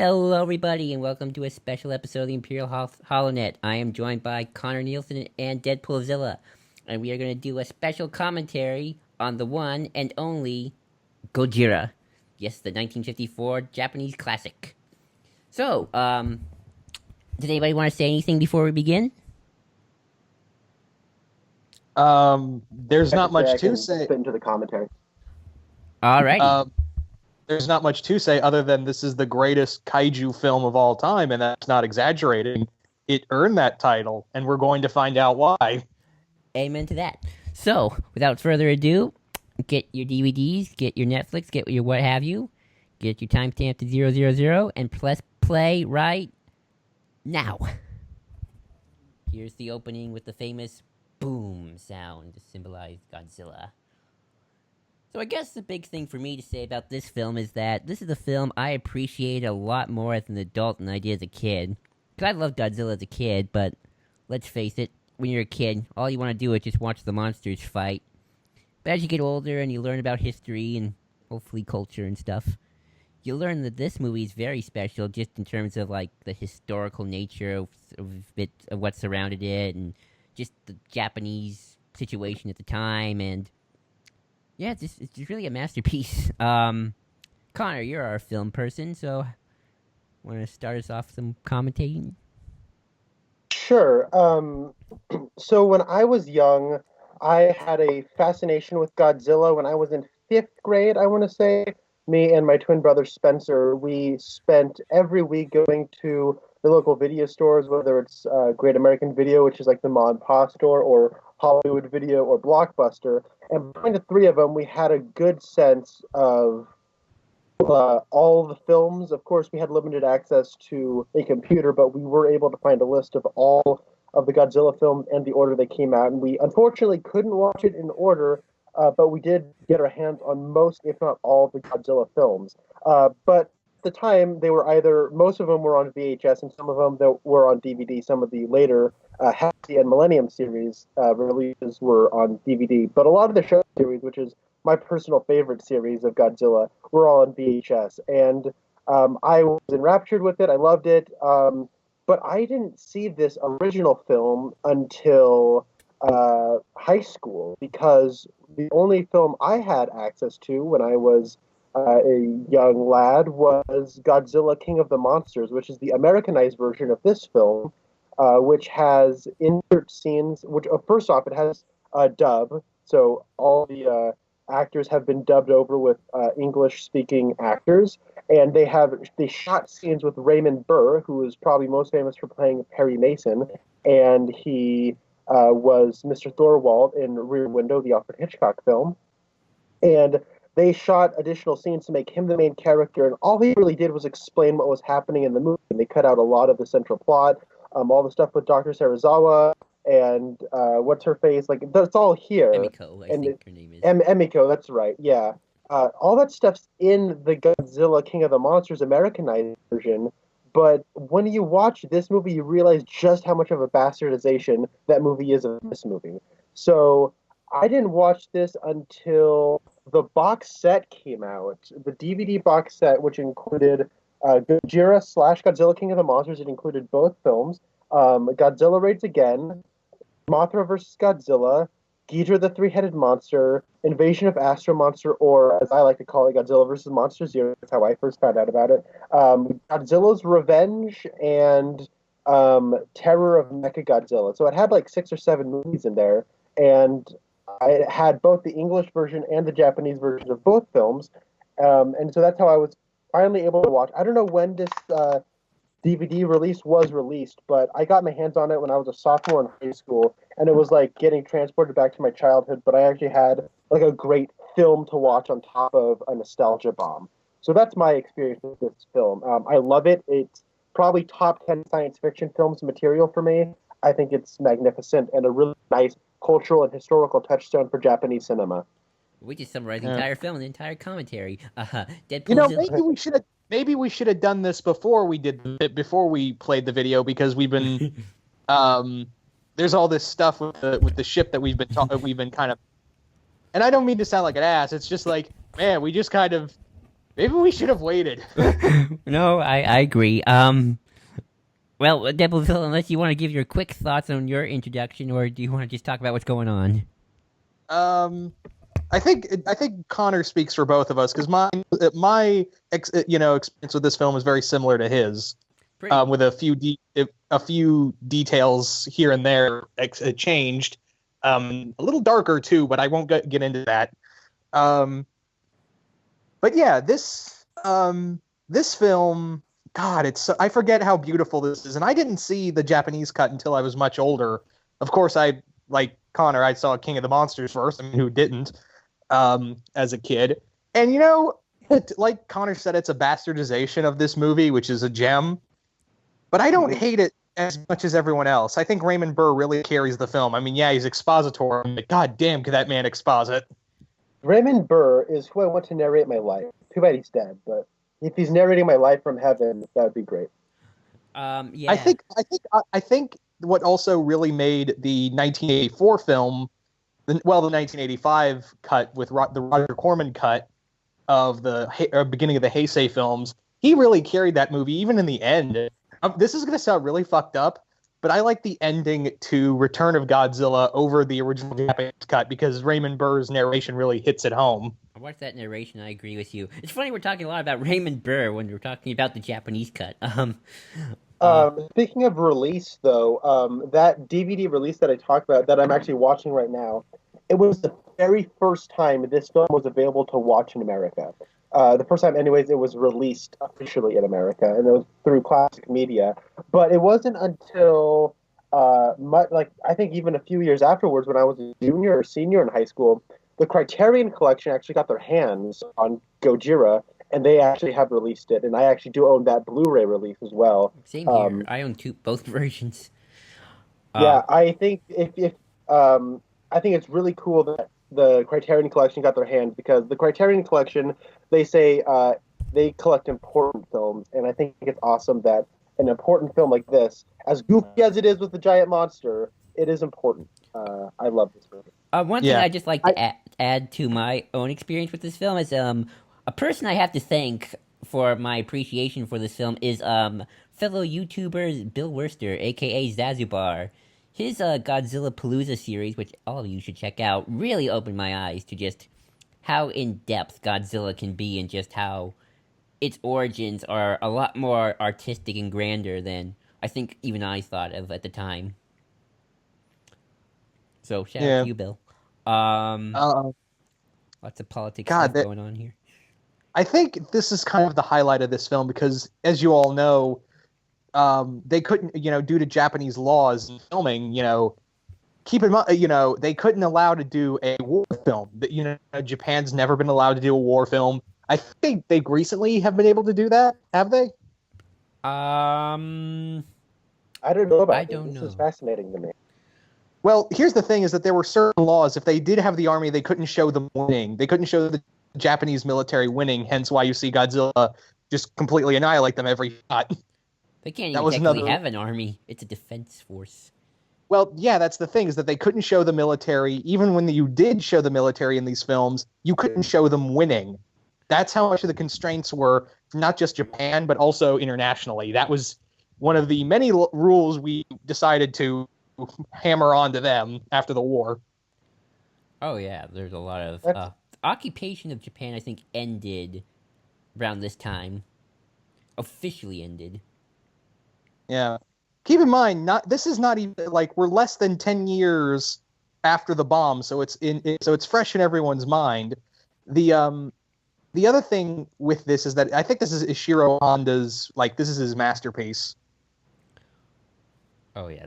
Hello, everybody, and welcome to a special episode of the Imperial HoloNet. I am joined by Conner Nielsen and Deapoolzilla, and we are going to do a special commentary on the one and only Gojira. Yes, the 1954 Japanese classic. So, does anybody want to say anything before we begin? There's not much to say. Fit into the commentary. Alrighty. There's not much to say other than this is the greatest kaiju film of all time, and that's not exaggerating. It earned that title, and we're going to find out why. Amen to that. So, without further ado, get your DVDs, get your Netflix, get your what have you, get your timestamp to 000, and press play right now. Here's the opening with the famous boom sound to symbolize Godzilla. So I guess the big thing for me to say about this film is that this is a film I appreciate a lot more as an adult than I did as a kid. Because I loved Godzilla as a kid, but let's face it, when you're a kid, all you want to do is just watch the monsters fight. But as you get older and you learn about history and hopefully culture and stuff, you learn that this movie is very special just in terms of like the historical nature of what surrounded it and just the Japanese situation at the time, and yeah, it's just really a masterpiece. Conner, you're our film person, so want to start us off some commentating? Sure. So when I was young, I had a fascination with Godzilla. When I was in fifth grade, I want to say, me and my twin brother Spencer, we spent every week going to the local video stores, whether it's Great American Video, which is like the mom and pop store, or Hollywood Video or Blockbuster. And between the three of them, we had a good sense of all the films. Of course, we had limited access to a computer, but we were able to find a list of all of the Godzilla films and the order they came out. And we unfortunately couldn't watch it in order, but we did get our hands on most, if not all, of the Godzilla films. But at the time, they were most of them were on VHS, and some of them that were on DVD. Some of the later Hexy and Millennium series releases were on DVD. But a lot of the show series, which is my personal favorite series of Godzilla, were all on VHS. And I was enraptured with it. I loved it. But I didn't see this original film until high school, because the only film I had access to when I was a young lad was Godzilla King of the Monsters, which is the Americanized version of this film, which has insert scenes, which first off, it has a dub, so all the actors have been dubbed over with English-speaking actors, and they shot scenes with Raymond Burr, who is probably most famous for playing Perry Mason, and he was Mr. Thorwald in Rear Window, the Alfred Hitchcock film, and they shot additional scenes to make him the main character, and all he really did was explain what was happening in the movie, and they cut out a lot of the central plot, all the stuff with Dr. Serizawa, and what's her face, like, that's all here. Emiko, I think her name is. Emiko, that's right, yeah. All that stuff's in the Godzilla King of the Monsters Americanized version, but when you watch this movie, you realize just how much of a bastardization that movie is of this movie. So I didn't watch this until the box set came out, the DVD box set, which included Gojira / Godzilla King of the Monsters. It included both films, Godzilla Raids Again, Mothra vs. Godzilla, Ghidorah the Three-Headed Monster, Invasion of Astro Monster, or as I like to call it, Godzilla vs. Monster Zero. That's how I first found out about it. Godzilla's Revenge, and Terror of Mechagodzilla. So it had like 6 or 7 movies in there, and I had both the English version and the Japanese versions of both films, and so that's how I was finally able to watch. I don't know when this DVD release was released, but I got my hands on it when I was a sophomore in high school, and it was like getting transported back to my childhood, but I actually had like a great film to watch on top of a nostalgia bomb. So that's my experience with this film. I love it. It's probably top 10 science fiction films material for me. I think it's magnificent and a really nice cultural and historical touchstone for Japanese cinema. We just summarized the entire film and the entire commentary. Deadpool. Maybe we should have done this before we played the video, because we've been there's all this stuff with the ship that we've been kind of, and I don't mean to sound like an ass. It's just like, man, we just kind of Maybe we should have waited. No, I agree. Well, Deapoolzilla, unless you want to give your quick thoughts on your introduction, or do you want to just talk about what's going on? um, I think Connor speaks for both of us because my experience with this film is very similar to his, Pretty. with a few details here and there changed, a little darker too, but I won't get into that. Um, but yeah, this film, God, I forget how beautiful this is, and I didn't see the Japanese cut until I was much older. Of course, I like Connor. I saw King of the Monsters first. I mean, who didn't? As a kid, and like Connor said, it's a bastardization of this movie, which is a gem. But I don't hate it as much as everyone else. I think Raymond Burr really carries the film. I mean, yeah, he's expository, but god damn, could that man exposit? Raymond Burr is who I want to narrate my life. Too bad he's dead, but if he's narrating my life from heaven, that would be great. Yeah. I think what also really made the 1984 film, the 1985 cut with the Roger Corman cut of the beginning of the Heisei films, he really carried that movie even in the end. This is going to sound really fucked up, but I like the ending to Return of Godzilla over the original Japanese cut because Raymond Burr's narration really hits it home. I watched that narration. I agree with you. It's funny we're talking a lot about Raymond Burr when we're talking about the Japanese cut. Speaking of release, though, that DVD release that I talked about, that I'm actually watching right now, it was the very first time this film was available to watch in America. The first time, anyways, it was released officially in America, and it was through Classic Media. But it wasn't until, I think even a few years afterwards, when I was a junior or senior in high school, the Criterion Collection actually got their hands on Gojira, and they actually have released it. And I actually do own that Blu-ray release as well. Same here. I own both versions. Yeah, I think if I think it's really cool that the Criterion Collection got their hands, because the Criterion Collection, they say they collect important films, and I think it's awesome that an important film like this, as goofy as it is with the giant monster, it is important. I love this movie. One thing I just like to add to my own experience with this film is a person I have to thank for my appreciation for this film is fellow YouTuber Bill Wurster, aka Zazubar. His Godzilla Palooza series, which all of you should check out, really opened my eyes to just how in-depth Godzilla can be and just how its origins are a lot more artistic and grander than I think even I thought of at the time. So, shout out to you, Bill. Lots of politics stuff going on here. I think this is kind of the highlight of this film because, as you all know, they couldn't, due to Japanese laws in filming, keep in mind, they couldn't allow to do a war film. Japan's never been allowed to do a war film. I think they recently have been able to do that. Have they? I don't know about this. This is fascinating to me. Well, here's the thing: is that there were certain laws. If they did have the army, they couldn't show them winning. They couldn't show the Japanese military winning. Hence, why you see Godzilla just completely annihilate them every shot. They can't even technically have an army. It's a defense force. Well, yeah, that's the thing, is that they couldn't show the military. Even when you did show the military in these films, you couldn't show them winning. That's how much of the constraints were, not just Japan, but also internationally. That was one of the many rules we decided to hammer onto them after the war. Oh, yeah, there's a lot of... occupation of Japan, I think, ended around this time. Officially ended. Yeah. Keep in mind, this is not even we're less than 10 years after the bomb, so it's fresh in everyone's mind. The other thing with this is that I think this is Ishiro Honda's this is his masterpiece. Oh yeah,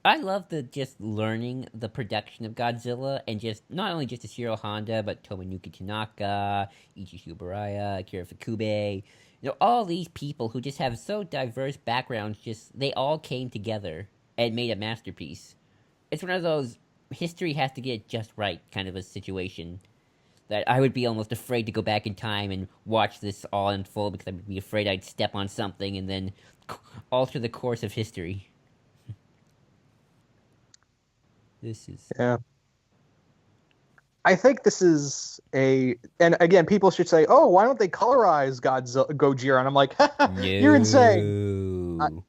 I love just learning the production of Godzilla, and just not only just Ishiro Honda, but Tomonouki Tanaka, Ichi Shibuya, Akira Fukube. All these people who just have so diverse backgrounds, they all came together and made a masterpiece. It's one of those history has to get it just right kind of a situation that I would be almost afraid to go back in time and watch this all unfold, because I would be afraid I'd step on something and then alter the course of history. This is... Yeah. I think this is and again, people should say, "Oh, why don't they colorize Gojira?" And I'm like, "You're insane."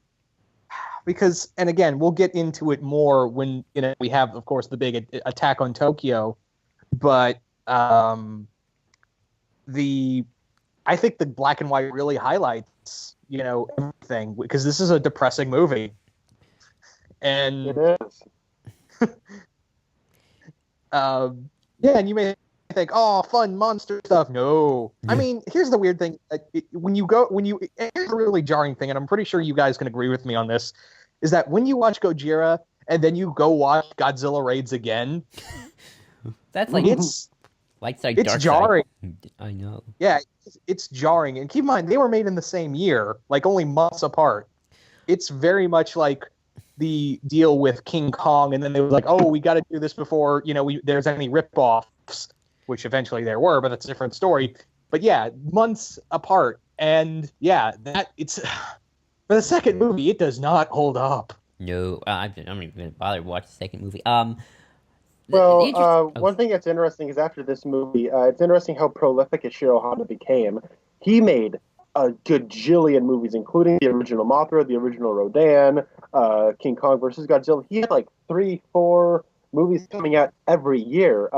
Because, and again, we'll get into it more when we have, of course, the big attack on Tokyo. But I think the black and white really highlights everything, because this is a depressing movie, and It is. yeah, and you may think, oh, fun monster stuff. No. I mean, here's the weird thing. Here's a really jarring thing, and I'm pretty sure you guys can agree with me on this, is that when you watch Gojira and then you go watch Godzilla Raids again, that's like it's light side, dark jarring. Side. I know. Yeah, it's jarring. And keep in mind, they were made in the same year, like only months apart. It's very much like the deal with King Kong, and then they were like, oh, we got to do this before there's any rip-offs, which eventually there were, but that's a different story. But yeah, months apart, and yeah, it's for the second movie, it does not hold up. No, I'm not even gonna bother to watch the second movie. One thing that's interesting is after this movie, it's interesting how prolific Ishiro Honda became. He made a gajillion movies, including the original Mothra, the original Rodan, King Kong versus Godzilla. He had like 3-4 movies coming out every year.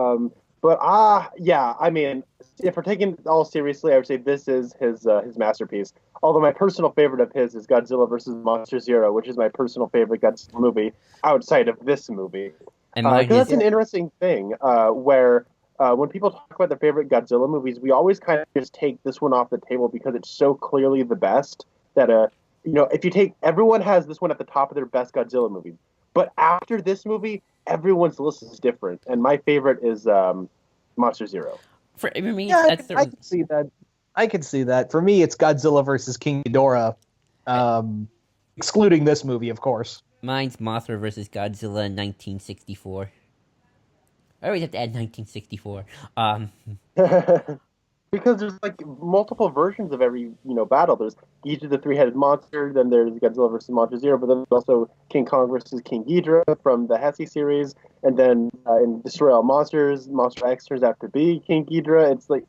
Yeah, I mean, if we're taking it all seriously, I would say this is his masterpiece. Although my personal favorite of his is Godzilla versus Monster Zero, which is my personal favorite Godzilla movie outside of this movie. Because that's an interesting thing, where when people talk about their favorite Godzilla movies, we always kind of just take this one off the table because it's so clearly the best that, if you take, everyone has this one at the top of their best Godzilla movies. But after this movie, everyone's list is different. And my favorite is Monster Zero. For me, yeah, I can see that. I can see that. For me, it's Godzilla versus King Ghidorah, excluding this movie, of course. Mine's Mothra versus Godzilla in 1964. I always have to add 1964. Because there's like multiple versions of every battle. There's Ghidorah the three-headed monster, then there's Godzilla versus Monster Zero, but then there's also King Kong versus King Ghidorah from the Hesse series, and then in Destroy All Monsters, Monster X turns out to be King Ghidorah. It's like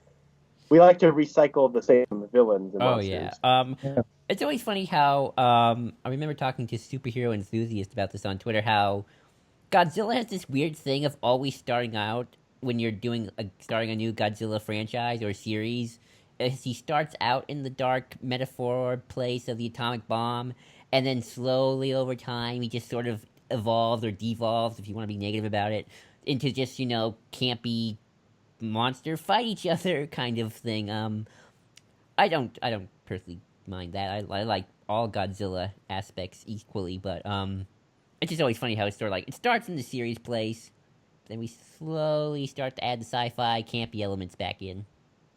we like to recycle the same villains. And monsters. Yeah. It's always funny how I remember talking to Superhero Enthusiast about this on Twitter. How Godzilla has this weird thing of always starting out when you're starting a new Godzilla franchise or series. He starts out in the dark metaphor place of the atomic bomb, and then slowly over time he just sort of evolves or devolves, if you want to be negative about it, into just campy monster fight each other kind of thing. I don't personally mind that. I like all Godzilla aspects equally, but it's just always funny how it's sort of like it starts in the series place, then we slowly start to add the sci-fi campy elements back in,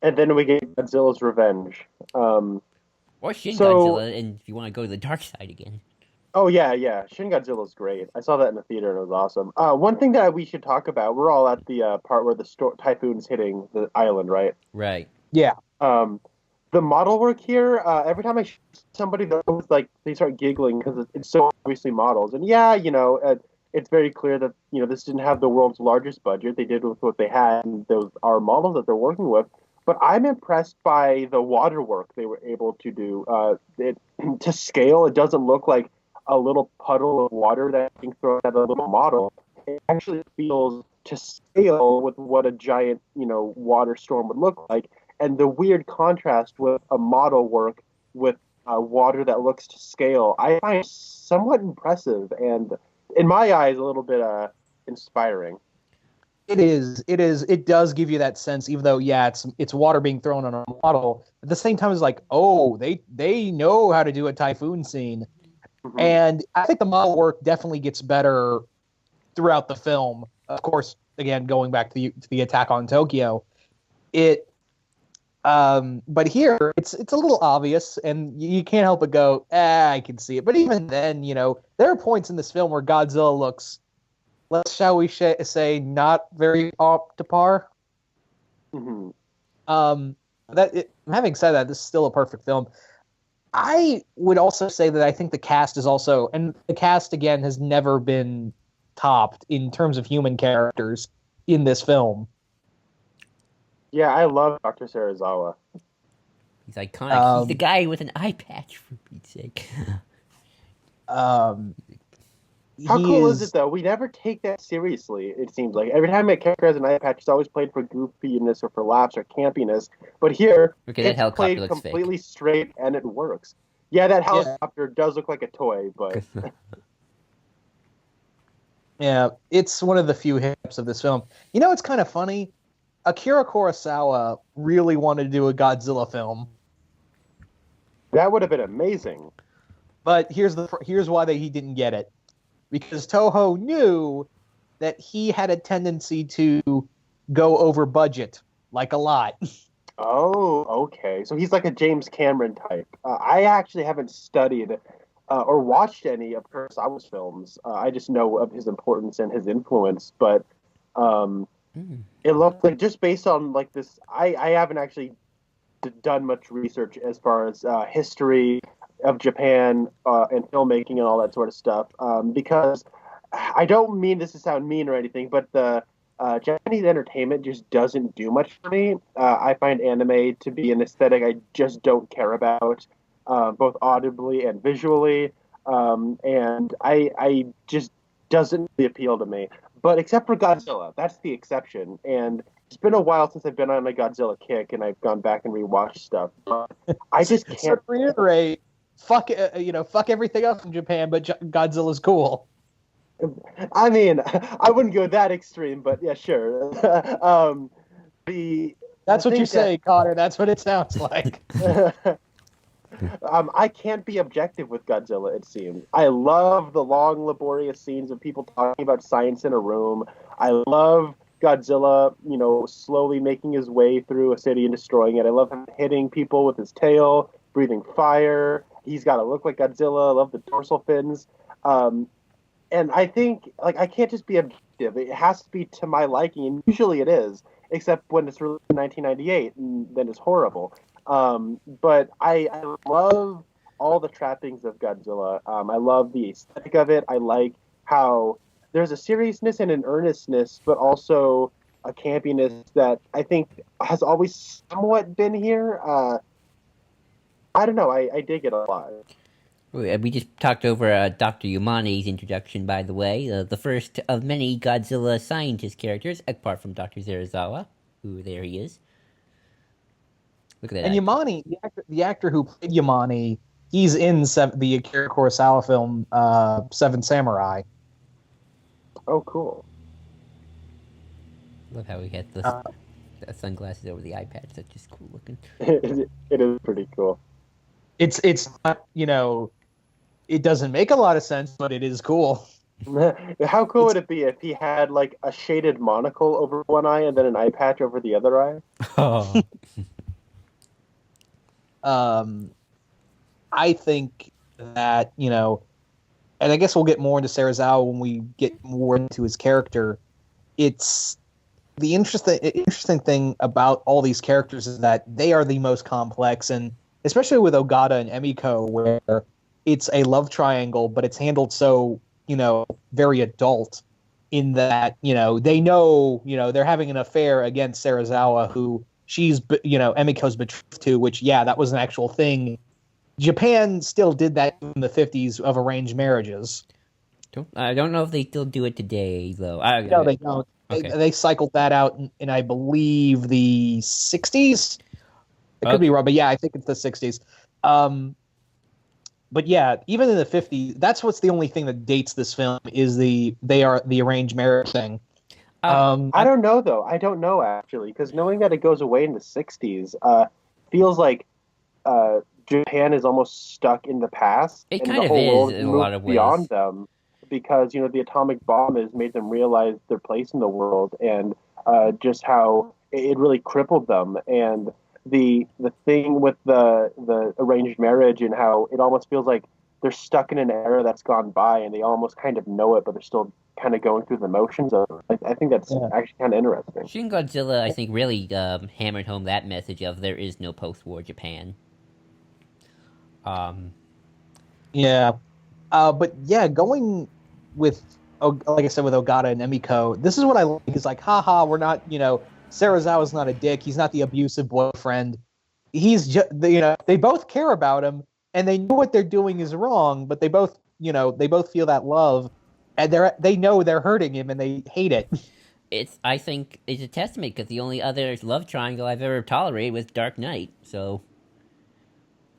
and then we get Godzilla's Revenge, or Shin Godzilla, and if you want to go to the dark side again. Oh yeah, Shin Godzilla's great. I saw that in the theater and it was awesome. One thing that we should talk about, we're all at the part where the typhoon's hitting the island, right? Right. Yeah. The model work here, every time I show somebody, they start giggling because it's so obviously models. And yeah, it's very clear that this didn't have the world's largest budget. They did with what they had, and those are models that they're working with. But I'm impressed by the water work they were able to do. To scale, it doesn't look like a little puddle of water that's being thrown at a little model. It actually feels to scale with what a giant, water storm would look like. And the weird contrast with a model work with water that looks to scale, I find somewhat impressive and, in my eyes, a little bit inspiring. It is. It does give you that sense, even though, yeah, it's water being thrown on a model. At the same time, it's like, oh, they know how to do a typhoon scene. Mm-hmm. And I think the model work definitely gets better throughout the film. Of course, again, going back to the attack on Tokyo, but here it's a little obvious, and you can't help but go, I can see it. But even then, there are points in this film where Godzilla looks, shall we say, not very up to par. Mm-hmm. Having said that, this is still a perfect film. I would also say that I think the cast is also, and the cast again has never been topped in terms of human characters in this film. Yeah, I love Dr. Serizawa. He's iconic. He's the guy with an eye patch, for Pete's sake. Um, How he cool is it though? We never take that seriously. It seems like every time a character has an eye patch, it's always played for goofiness or for laughs or campiness. But here, Okay, that it's helicopter played looks completely fake. straight and it works. Yeah, that helicopter does look like a toy, but Yeah, it's one of the few hiccups of this film. You know, it's kind of funny. Akira Kurosawa really wanted to do a Godzilla film, that would have been amazing. but here's why he didn't get it. Because Toho knew that he had a tendency to go over budget, like a lot. Oh, okay. So he's like a James Cameron type. I actually haven't studied or watched any of Kurosawa's films. I just know of his importance and his influence, but it looked like just based on like this. I haven't actually done much research as far as history of Japan and filmmaking and all that sort of stuff because I don't mean this to sound mean or anything, but the Japanese entertainment just doesn't do much for me. I find anime to be an aesthetic I just don't care about, both audibly and visually, and I just doesn't really appeal to me. But except for Godzilla, that's the exception. And it's been a while since I've been on a Godzilla kick, and I've gone back and rewatched stuff. But I just can't. So to reiterate, fuck everything else in Japan, but Godzilla's cool. I mean, I wouldn't go that extreme, but yeah, sure. That's what you say, Connor. That's what it sounds like. I can't be objective with Godzilla, it seems. I love the long, laborious scenes of people talking about science in a room. I love Godzilla, slowly making his way through a city and destroying it. I love him hitting people with his tail, breathing fire. He's got to look like Godzilla. I love the dorsal fins. And I think, I can't just be objective. It has to be to my liking, and usually it is, except when it's released in 1998, and then it's horrible. But I love all the trappings of Godzilla. I love the aesthetic of it. I like how there's a seriousness and an earnestness, but also a campiness that I think has always somewhat been here. I don't know. I dig it a lot. We just talked over Dr. Yamani's introduction, by the way. The first of many Godzilla scientist characters, apart from Dr. Serizawa, who there he is. Look at that. And Yamane, the actor who played Yamane, he's in the Akira Kurosawa film Seven Samurai. Oh, cool. Love how he had the sunglasses over the eye patch. That's just cool looking. It is pretty cool. It's not, it doesn't make a lot of sense, but it is cool. How cool would it be if he had like a shaded monocle over one eye and then an eye patch over the other eye? Oh. I think that, and I guess we'll get more into Serizawa when we get more into his character. It's the interesting thing about all these characters is that they are the most complex, and especially with Ogata and Emiko, where it's a love triangle, but it's handled so, very adult in that, they know, they're having an affair against Serizawa, who she's, Emiko's betrothed to, which, that was an actual thing. Japan still did that in the 50s of arranged marriages. I don't know if they still do it today, though. No, they don't. Okay. They cycled that out in, I believe, the 60s. It could be wrong, but I think it's the 60s. But even in the 50s, that's what's the only thing that dates this film is the arranged marriage thing. I don't know, though. I don't know, actually, because knowing that it goes away in the 60s feels like Japan is almost stuck in the past. It and kind the of whole is world in a moved lot of ways. beyond them because, the atomic bomb has made them realize their place in the world and just how it really crippled them. And the thing with the arranged marriage and how it almost feels like they're stuck in an era that's gone by and they almost kind of know it, but they're still kind of going through the motions of it. I think that's actually kind of interesting. Shin Godzilla, I think, really hammered home that message of there is no post-war Japan. But going with, like I said, with Ogata and Emiko, this is what I like. Is like, haha, we're not, Serizawa's not a dick. He's not the abusive boyfriend. He's just, they both care about him, and they know what they're doing is wrong, but they both feel that love, and they know they're hurting him, and they hate it. I think it's a testament because the only other love triangle I've ever tolerated was Dark Knight. So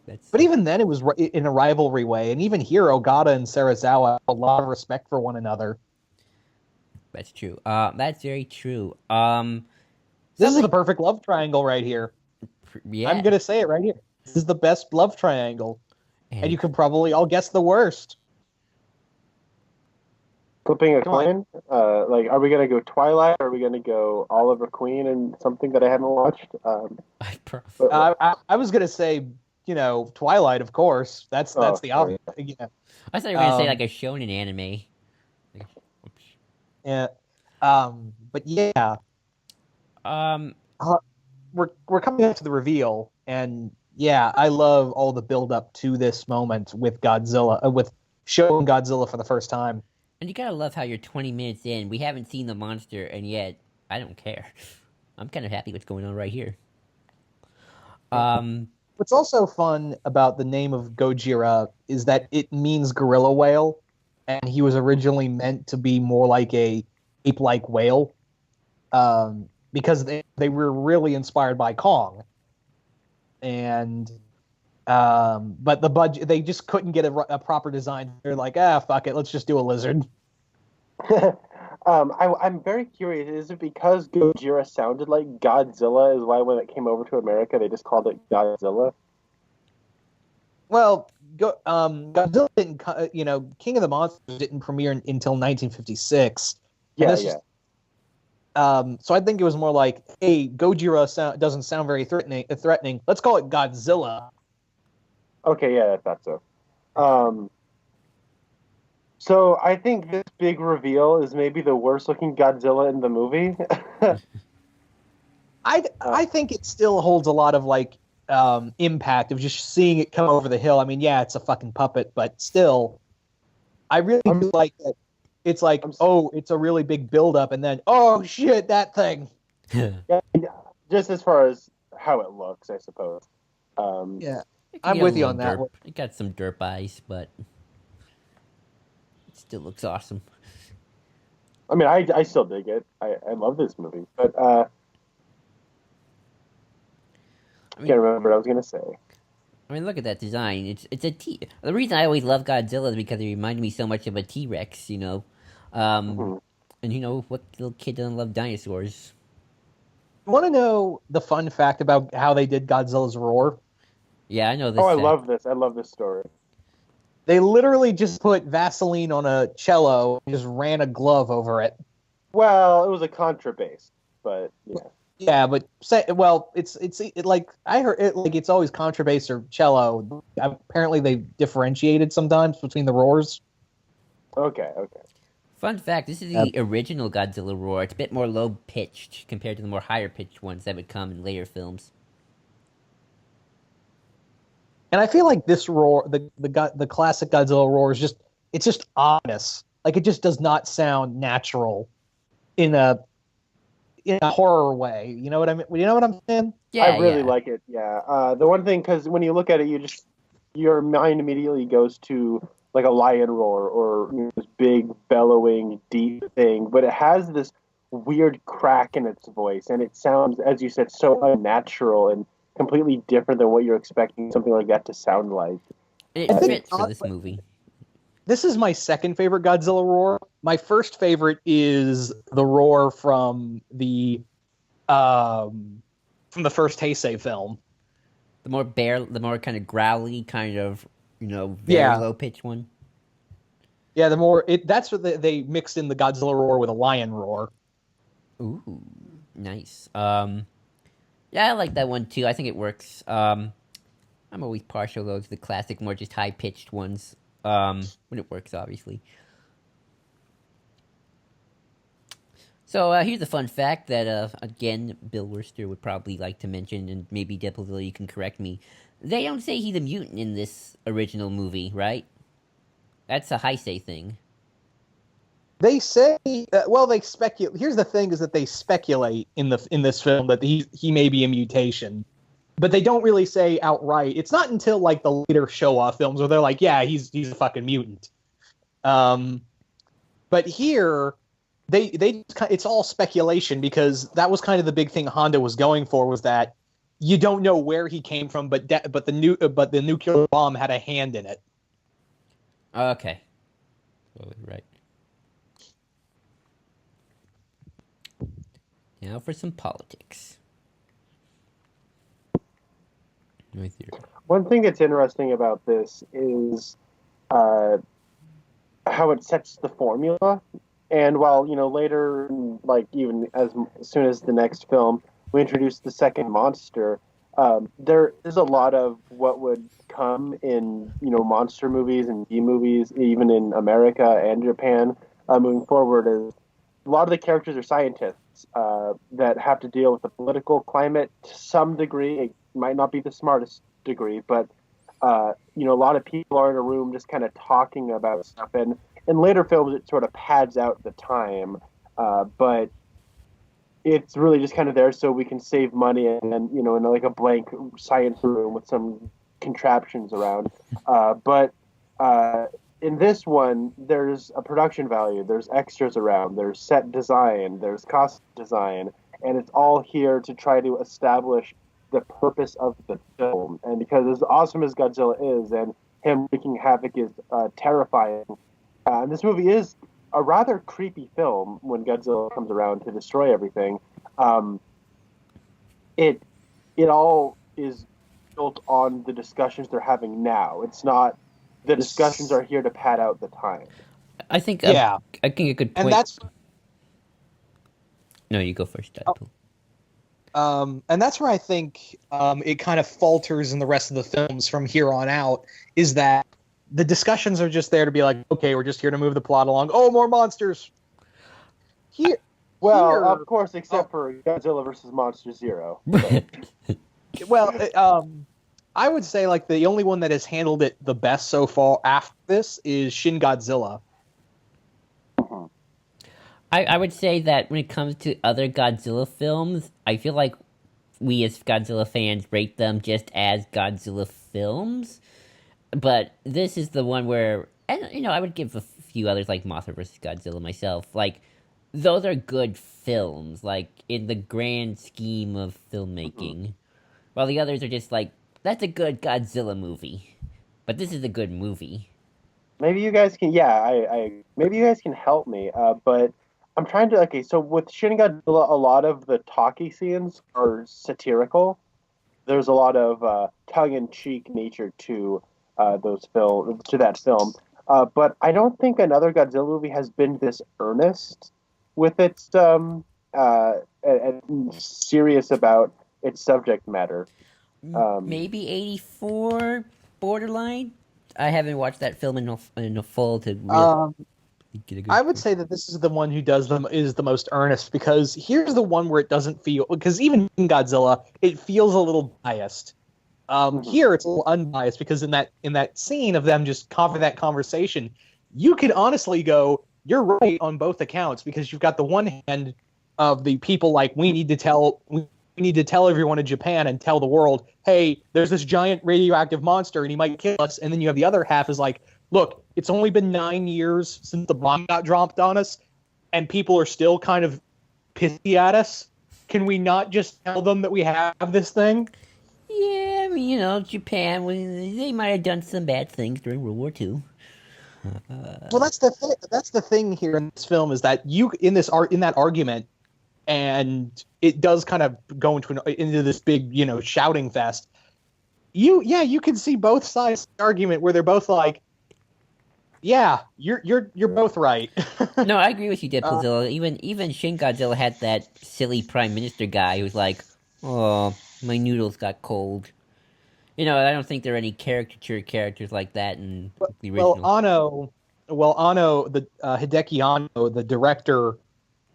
that's. But even then, it was in a rivalry way, and even here, Ogata and Serizawa have a lot of respect for one another. That's true. That's very true. This is the perfect love triangle right here. Yeah. I'm gonna say it right here. This is the best love triangle, and you can probably all guess the worst. Flipping a coin? Like, are we gonna go Twilight? Or are we gonna go Oliver Queen and something that I haven't watched? I was gonna say, Twilight, of course. That's the obvious. Yeah. I thought you were gonna say like a shonen anime. Yeah. But yeah. We're coming up to the reveal, and yeah, I love all the build up to this moment with Godzilla, with showing Godzilla for the first time. And you gotta love how you're 20 minutes in, we haven't seen the monster, and yet I don't care. I'm kind of happy what's going on right here. What's also fun about the name of Gojira is that it means gorilla whale, and he was originally meant to be more like a ape-like whale, because they were really inspired by Kong, and but the budget, they just couldn't get a proper design. They're like, fuck it, let's just do a lizard. I'm very curious. Is it because Gojira sounded like Godzilla is why when it came over to America they just called it Godzilla? Well, Godzilla didn't, King of the Monsters didn't premiere until 1956. Yeah. So I think it was more like, hey, Gojira doesn't sound very threatening. Let's call it Godzilla. Okay, yeah, I thought so. So I think this big reveal is maybe the worst looking Godzilla in the movie. I think it still holds a lot of impact of just seeing it come over the hill. I mean, yeah, it's a fucking puppet, but still, I really do like that. It's like, it's a really big buildup, and then, oh shit, that thing. Yeah, just as far as how it looks, I suppose. Yeah, I'm with you on that one. It got some derp eyes, but it still looks awesome. I mean, I still dig it. I love this movie, but I can't remember what I was gonna say. I mean, look at that design. It's a T. The reason I always love Godzilla is because it reminded me so much of a T-Rex. And what little kid doesn't love dinosaurs? You want to know the fun fact about how they did Godzilla's roar? Yeah, I know this. Oh, I love this. I love this story. They literally just put Vaseline on a cello and just ran a glove over it. Well, it was a contrabass, but yeah. Yeah, but it's like I heard it, like it's always contrabass or cello. Apparently, they differentiated sometimes between the roars. Okay. Fun fact: this is the original Godzilla roar. It's a bit more low pitched compared to the more higher pitched ones that would come in later films. And I feel like this roar, the classic Godzilla roar, is just ominous. Like it just does not sound natural in a horror way. You know what I mean? You know what I'm saying? Yeah, I really like it. Yeah. The one thing, because when you look at it, your mind immediately goes to like a lion roar or this big bellowing deep thing, but it has this weird crack in its voice, and it sounds, as you said, so unnatural and completely different than what you're expecting something like that to sound like. It fits for this movie. This is my second favorite Godzilla roar. My first favorite is the roar from the first Heisei film. The more kind of growly, kind of very low pitched one. Yeah, that's what they mixed in the Godzilla roar with a lion roar. Ooh, nice. Yeah, I like that one too. I think it works. I'm always partial though to the classic, more just high pitched ones. When it works, obviously. So here's a fun fact that again Bill Wurster would probably like to mention, and maybe Deapoolzilla, you can correct me. They don't say he's a mutant in this original movie, right? That's a Heisei thing. They say, well, they speculate. Here's the thing: is that they speculate in this film that he may be a mutation, but they don't really say outright. It's not until like the later show-off films where they're like, "Yeah, he's a fucking mutant." But here, it's all speculation because that was kind of the big thing Honda was going for, was that you don't know where he came from, but the nuclear bomb had a hand in it. Okay. Right. Now for some politics. One thing that's interesting about this is how it sets the formula. And while, later, like even as soon as the next film, we introduce the second monster, there is a lot of what would come in, monster movies and B movies, even in America and Japan, moving forward, is a lot of the characters are scientists that have to deal with the political climate to some degree. It might not be the smartest degree, but a lot of people are in a room just kind of talking about stuff. And in later films, it sort of pads out the time, but it's really just kind of there so we can save money and in like a blank science room with some contraptions around. But in this one, there's a production value, there's extras around, there's set design, there's costume design, and it's all here to try to establish the purpose of the film. And because as awesome as Godzilla is, and him wreaking havoc is terrifying, this movie is a rather creepy film when Godzilla comes around to destroy everything. It all is built on the discussions they're having now. It's not the discussions are here to pad out the time. I think yeah. I think a good point. And that's no, you go first, Deadpool. And that's where I think it kind of falters in the rest of the films from here on out, is that the discussions are just there to be like, okay, we're just here to move the plot along. Oh, more monsters. Of course, except for Godzilla versus Monster Zero. Well, I would say like the only one that has handled it the best so far after this is Shin Godzilla. I would say that when it comes to other Godzilla films, I feel like we as Godzilla fans rate them just as Godzilla films. But this is the one where, and I would give a few others like Mothra vs. Godzilla myself. Like, those are good films, like in the grand scheme of filmmaking. While the others are just like, that's a good Godzilla movie, but this is a good movie. Maybe you guys can, maybe you guys can help me. But I'm trying to, so with Shin Godzilla, a lot of the talkie scenes are satirical. There's a lot of tongue-in-cheek nature to that film. But I don't think another Godzilla movie has been this earnest with its and serious about its subject matter. Maybe 84 Borderline. I haven't watched that film in a full to really get a good. I would say that this is the one who is the most earnest, because here's the one where it doesn't feel, because even in Godzilla it feels a little biased. Here it's a little unbiased, because in that scene of them just having that conversation, you could honestly go, you're right on both accounts, because you've got the one hand of the people like, we need to tell everyone in Japan and tell the world, hey, there's this giant radioactive monster and he might kill us. And then you have the other half is like, look, it's only been 9 years since the bomb got dropped on us and people are still kind of pissy at us. Can we not just tell them that we have this thing? Yeah, I mean, Japan, they might have done some bad things during World War II. Well, that's the thing here in this film, is that in that argument, and it does kind of go into this big, shouting fest. You can see both sides of the argument where they're both like, yeah, you're both right. No, I agree with you, Deapoolzilla. Even Shin Godzilla had that silly prime minister guy who's like, oh, my noodles got cold. I don't think there are any caricature characters like that in the original. Anno, Hideki Anno, the director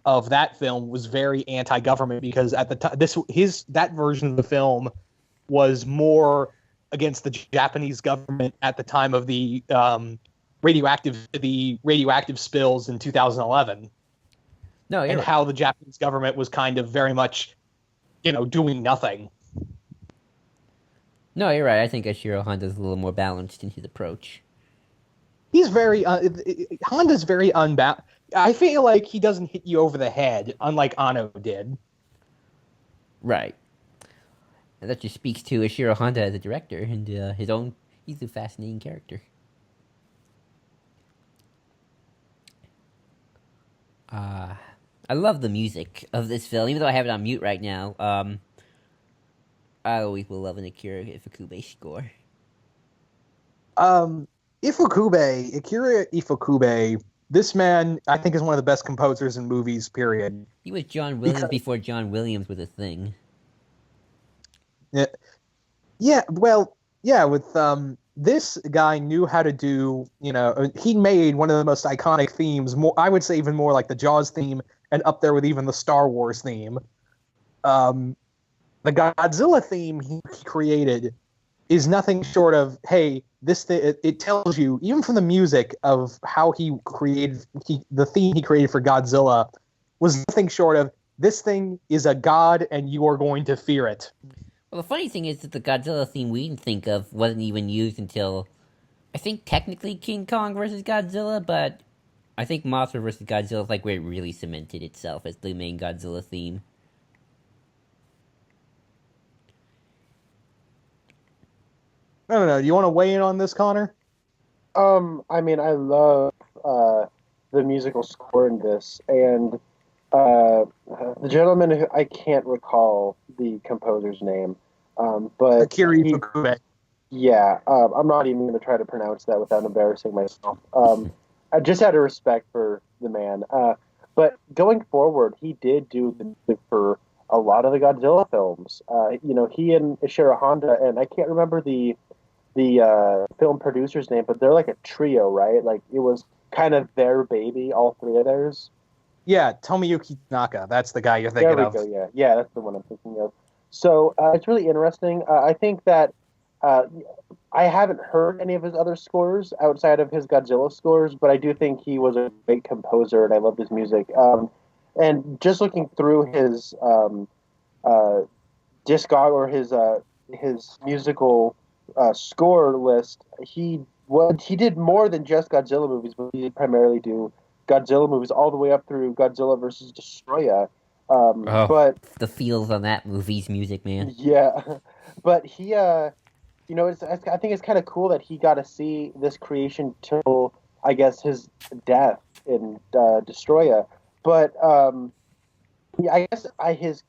of that film, was very anti-government, because at the time that version of the film was more against the Japanese government at the time of the radioactive spills in 2011, No, you're and right. how the Japanese government was kind of very much, doing nothing. No, you're right. I think Ishiro Honda's a little more balanced in his approach. He's very Honda's very unbound. I feel like he doesn't hit you over the head, unlike Anno did. Right. And that just speaks to Ishiro Honda as a director and his own. He's a fascinating character. I love the music of this film, even though I have it on mute right now. I always will love an Akira Ifukube score. Akira Ifukube, this man, I think, is one of the best composers in movies, period. He was John Williams before John Williams was a thing. With this guy knew how to do, he made one of the most iconic themes, more, I would say even more like the Jaws theme, and up there with even the Star Wars theme. The Godzilla theme he created is nothing short of, hey, it tells you, even from the music of how he created, the theme he created for Godzilla was nothing short of, this thing is a god and you are going to fear it. Well, the funny thing is that the Godzilla theme we didn't think of wasn't even used until, I think technically King Kong versus Godzilla, but I think Mothra versus Godzilla is like where it really cemented itself as the main Godzilla theme. I don't know. Do you want to weigh in on this, Connor? I mean, I love the musical score in this, and the gentleman who I can't recall the composer's name, but Akira Ifukube. Yeah, I'm not even going to try to pronounce that without embarrassing myself. I just had a respect for the man. But going forward, he did do the music for a lot of the Godzilla films. He and Ishiro Honda, and I can't remember the film producer's name, but they're like a trio, right? Like it was kind of their baby, all three of theirs. Yeah, Tomoyuki Tanaka. That's the guy you're thinking of. There we go. Yeah, that's the one I'm thinking of. So it's really interesting. I think that I haven't heard any of his other scores outside of his Godzilla scores, but I do think he was a great composer, and I loved his music. And just looking through his discog or his musical score list, he did more than just Godzilla movies, but he did primarily do Godzilla movies all the way up through Godzilla versus Destroya. But the feels on that movie's music, man. Yeah, but he, I think it's kind of cool that he got to see this creation till, I guess, his death in Destroya. But I guess his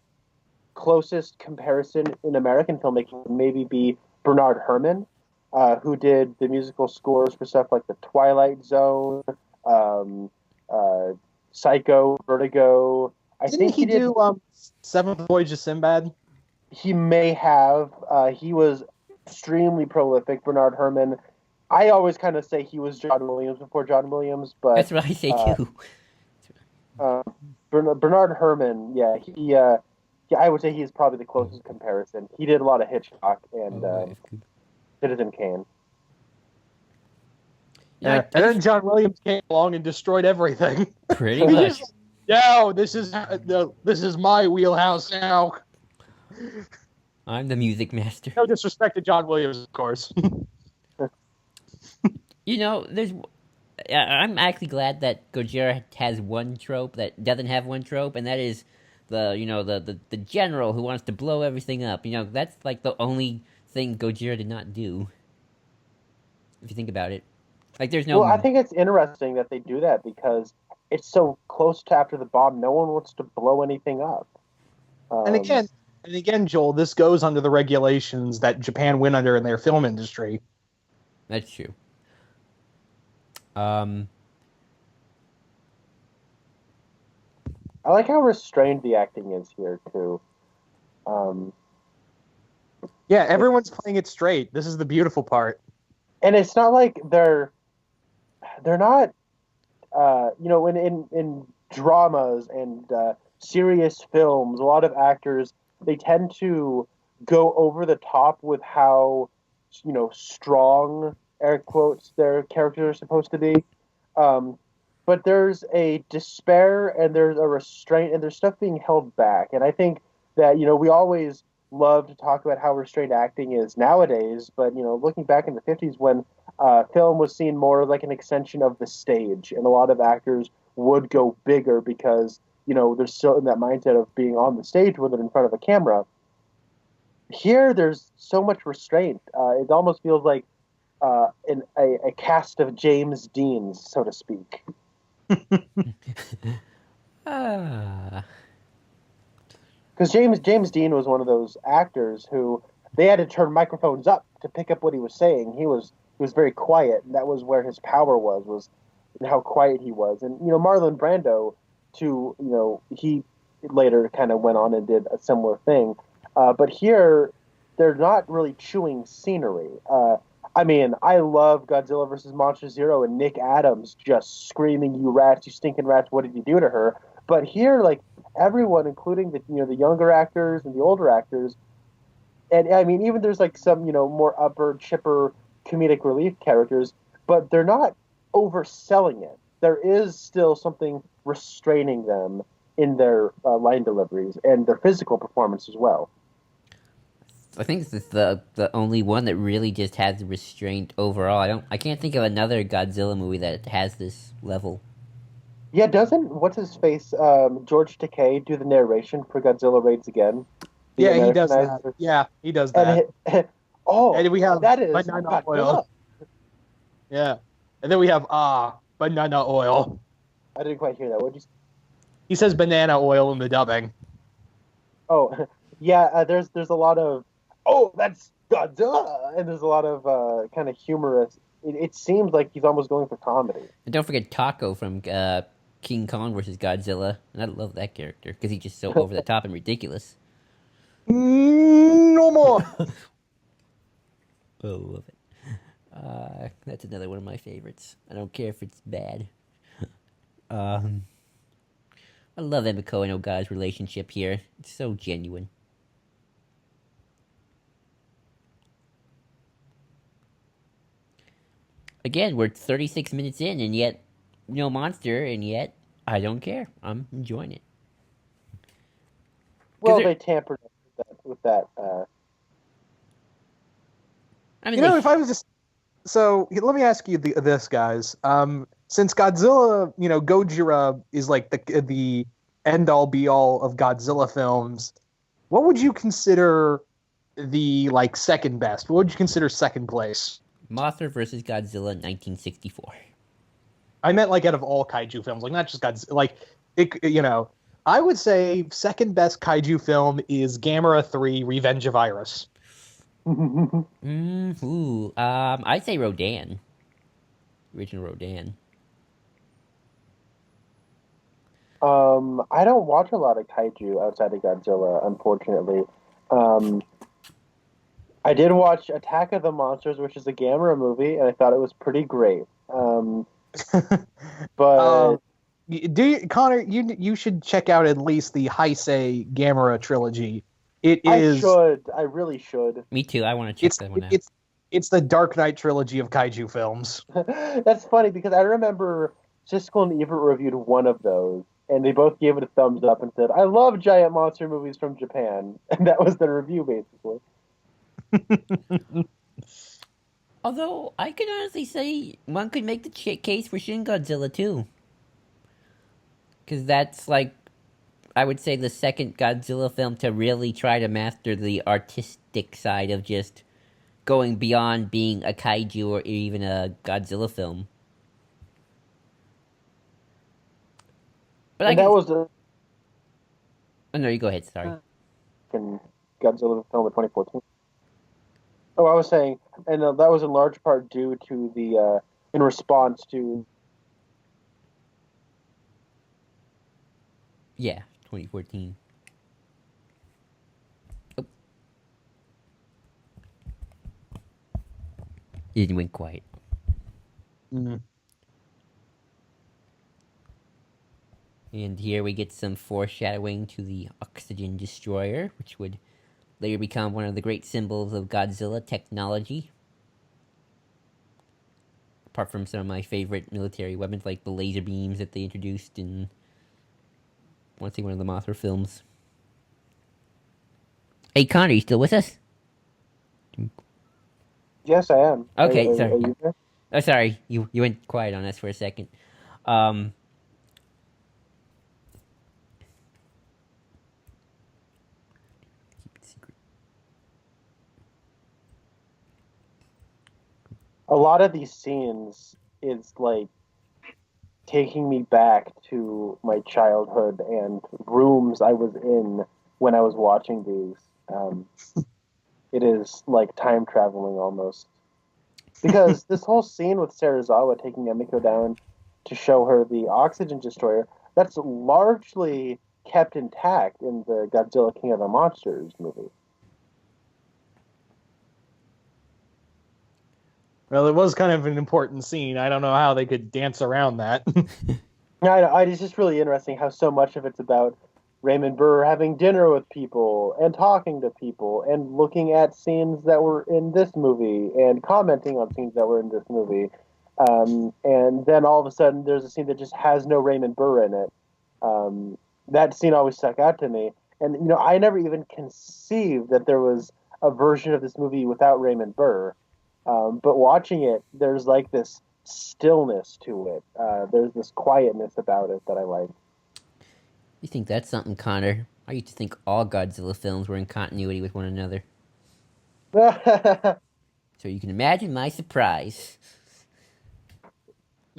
closest comparison in American filmmaking would maybe be Bernard Herrmann, who did the musical scores for stuff like The Twilight Zone, Psycho, Vertigo. Didn't he do Seventh Voyage of Sinbad? He may have. He was extremely prolific, Bernard Herrmann. I always kind of say he was John Williams before John Williams, but that's what I say too. Bernard Herrmann, I would say he's probably the closest comparison. He did a lot of Hitchcock and Citizen Kane. Yeah, and then John Williams came along and destroyed everything. Pretty much. No, this is my wheelhouse now. I'm the music master. No disrespect to John Williams, of course. I'm actually glad that Gojira has one trope that doesn't have one trope, and that is the general who wants to blow everything up. That's like the only thing Gojira did not do. If you think about it, like there's no. Well, I think it's interesting that they do that because it's so close to after the bomb. No one wants to blow anything up. And again, Joel, this goes under the regulations that Japan went under in their film industry. That's true. I like how restrained the acting is here too. Yeah, everyone's playing it straight. This is the beautiful part. And it's not like they're not, in dramas and serious films, a lot of actors, they tend to go over the top with how, strong air quotes, their characters are supposed to be. Um, but there's a despair and there's a restraint and there's stuff being held back. And I think that, we always love to talk about how restrained acting is nowadays, but, looking back in the 50s when film was seen more like an extension of the stage, and a lot of actors would go bigger because, they're still in that mindset of being on the stage with it in front of a camera. Here, there's so much restraint. It almost feels like a cast of James Deans, so to speak. Ah. Because James Dean was one of those actors who they had to turn microphones up to pick up what he was saying. He was very quiet, and that was where his power was in how quiet he was. And Marlon Brando, too, he later kind of went on and did a similar thing. But here, they're not really chewing scenery. I mean, I love Godzilla versus Monster Zero and Nick Adams just screaming, "You rats, you stinking rats! What did you do to her?" But here, like everyone, including the younger actors and the older actors, and I mean, even there's like some more upper, chipper comedic relief characters, but they're not overselling it. There is still something restraining them in their line deliveries and their physical performance as well. I think this is the only one that really just has restraint overall. I can't think of another Godzilla movie that has this level. Yeah, doesn't what's his face George Takei do the narration for Godzilla Raids Again? The Yeah, he does that. Americanized- Yeah, he does that. And we have that is banana Godzilla. oil. Yeah, and then we have banana oil. I didn't quite hear that. What did you? He says banana oil in the dubbing. Oh, yeah. There's a lot of that's Godzilla, and there's a lot of kind of humorous. It seems like he's almost going for comedy. And don't forget Taco from King Kong versus Godzilla. And I love that character because he's just so over the top and ridiculous. No more. Oh, love it. That's another one of my favorites. I don't care if it's bad. I love Emiko and Ogai's relationship here. It's so genuine. Again, we're 36 minutes in, and yet no monster, and yet I don't care. I'm enjoying it. Well, there- they tampered with that. I mean, If I was just let me ask you this, guys. Since Godzilla, Gojira is like the end all be all of Godzilla films, what would you consider the second best? What would you consider second place? Mothra versus Godzilla 1964. I meant out of all kaiju films, not just Godzilla. I would say second best kaiju film is Gamera 3: Revenge of Iris. I'd say Rodan. Original Rodan. I don't watch a lot of kaiju outside of Godzilla, unfortunately. I did watch Attack of the Monsters, which is a Gamera movie, and I thought it was pretty great. But Connor? You should check out at least the Heisei Gamera trilogy. I should. I really should. Me too. I want to check that one out. It's the Dark Knight trilogy of kaiju films. That's funny because I remember Siskel and Ebert reviewed one of those, and they both gave it a thumbs up and said, "I love giant monster movies from Japan," and that was the review basically. Although I can honestly say one could make the case for Shin Godzilla too, because that's I would say the second Godzilla film to really try to master the artistic side of just going beyond being a kaiju or even a Godzilla film. But And that was oh no, you go ahead. Sorry. Godzilla film of 2014. Oh, I was saying, and that was in large part due to the in response to. Yeah, 2014. Oh. You didn't went quiet. Mm-hmm. And here we get some foreshadowing to the Oxygen Destroyer, which would later become one of the great symbols of Godzilla technology. apart from some of my favorite military weapons, like the laser beams that they introduced in, I want to say, one of the Mothra films. Hey, Connor, you still with us? Yes, I am. Okay, sorry. Are you there? Oh, sorry, you went quiet on us for a second. Um, A lot of these scenes is like taking me back to my childhood and rooms I was in when I was watching these. It is like time traveling almost. Because this whole scene with Serizawa taking Emiko down to show her the oxygen destroyer, that's largely kept intact in the Godzilla King of the Monsters movie. Well, it was kind of an important scene. I don't know how they could dance around that. It's just really interesting how so much of it's about Raymond Burr having dinner with people and talking to people and looking at scenes that were in this movie and commenting on scenes that were in this movie. And then all of a sudden there's a scene that just has no Raymond Burr in it. That scene always stuck out to me. And, you know, I never even conceived that there was a version of this movie without Raymond Burr. But watching it, there's like this stillness to it. There's this quietness about it that I like. you think that's something, Connor? I used to think all Godzilla films were in continuity with one another. So you can imagine my surprise.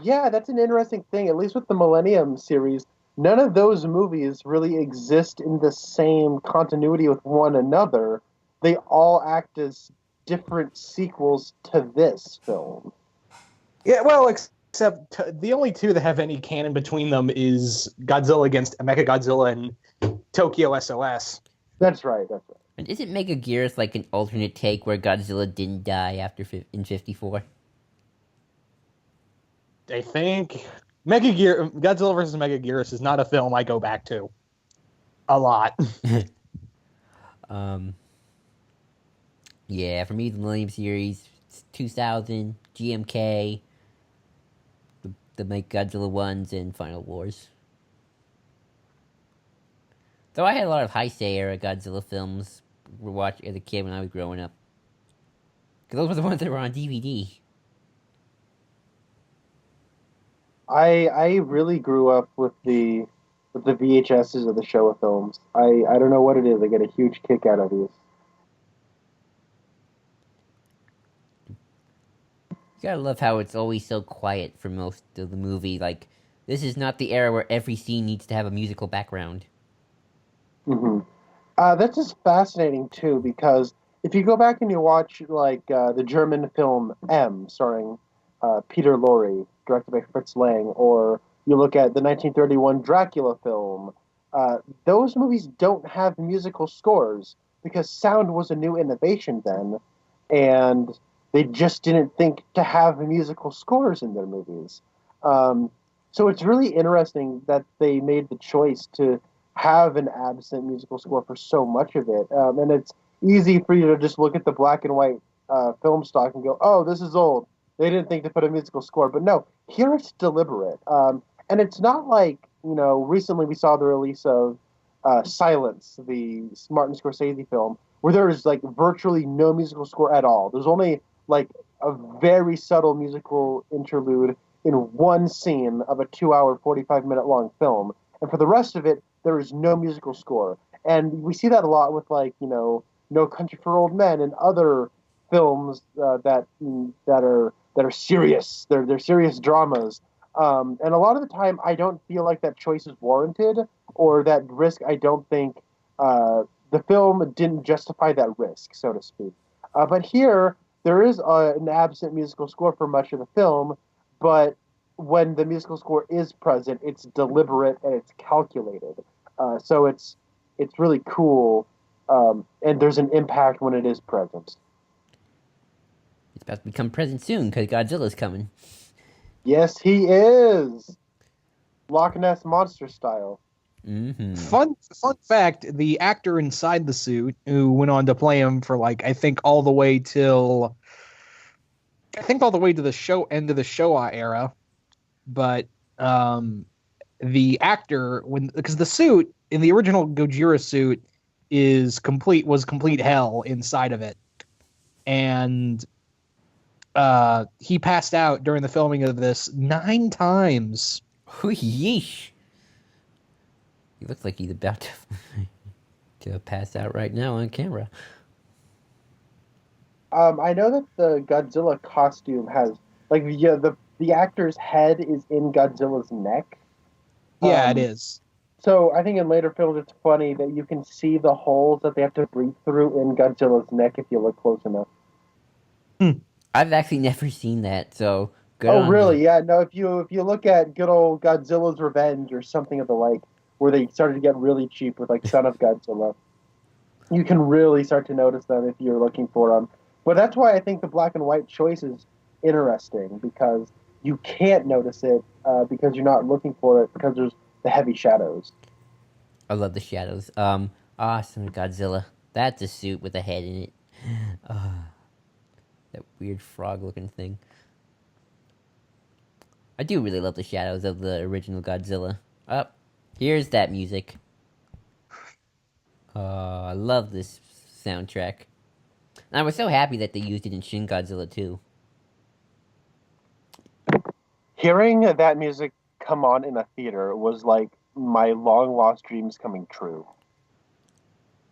Yeah, that's an interesting thing. At least with the Millennium series, none of those movies really exist in the same continuity with one another. They all act as different sequels to this film. Yeah, well, except the only two that have any canon between them is Godzilla against Mechagodzilla and Tokyo SOS. That's right. And isn't Megaguirus like an alternate take where Godzilla didn't die in 54? I think Godzilla vs. Mechagodzilla is not a film I go back to a lot. Yeah, for me, the Millennium series, 2000, GMK, the Make Godzilla ones, and Final Wars. Though I had a lot of Heisei era Godzilla films we watched as a kid when I was growing up. Because those were the ones that were on DVD. I really grew up with the VHSs of the Showa films. I don't know what it is. I get a huge kick out of these. You gotta love how it's always so quiet for most of the movie. Like, this is not the era where every scene needs to have a musical background. Mm-hmm. That's just fascinating too, because if you go back and you watch like the German film M, starring Peter Lorre, directed by Fritz Lang, or you look at the 1931 Dracula film, those movies don't have musical scores because sound was a new innovation then, and they just didn't think to have musical scores in their movies. So it's really interesting that they made the choice to have an absent musical score for so much of it. And it's easy for you to just look at the black and white film stock and go, oh, this is old. They didn't think to put a musical score. But no, here it's deliberate. And it's not like, you know, recently we saw the release of Silence, the Martin Scorsese film, where there is like virtually no musical score at all. There's only like a very subtle musical interlude in one scene of a 2-hour, 45-minute long film. And for the rest of it, there is no musical score. And we see that a lot with, like, you know, No Country for Old Men and other films that are serious. They're serious dramas. And a lot of the time, I don't feel like that choice is warranted, or that risk, I don't think the film didn't justify that risk, so to speak. But here, there is an absent musical score for much of the film, but when the musical score is present, it's deliberate and it's calculated. So it's really cool, and there's an impact when it is present. It's about to become present soon because Godzilla's coming. Yes, he is. Loch Ness Monster style. Mm-hmm. Fun fact, the actor inside the suit who went on to play him for, like, I think all the way till I think all the way to the end of the Showa era, but the actor because the suit in the original Gojira suit was complete hell inside of it, and he passed out during the filming of this 9 times. Yeesh. He looks like he's about to pass out right now on camera. I know that the Godzilla costume has like the actor's head is in Godzilla's neck. Yeah, it is. So I think in later films it's funny that you can see the holes that they have to breathe through in Godzilla's neck if you look close enough. I've actually never seen that, so good Oh, on really? you. Yeah. No. If you look at good old Godzilla's Revenge or something of the like, where they started to get really cheap with like Son of Godzilla, you can really start to notice them if you're looking for them. But that's why I think the black and white choice is interesting, because you can't notice it because you're not looking for it because there's the heavy shadows. I love the shadows. Awesome Godzilla. That's a suit with a head in it. That weird frog-looking thing. I do really love the shadows of the original Godzilla. Here's that music. I love this soundtrack. And I was so happy that they used it in Shin Godzilla 2. Hearing that music come on in a theater was like my long lost dreams coming true.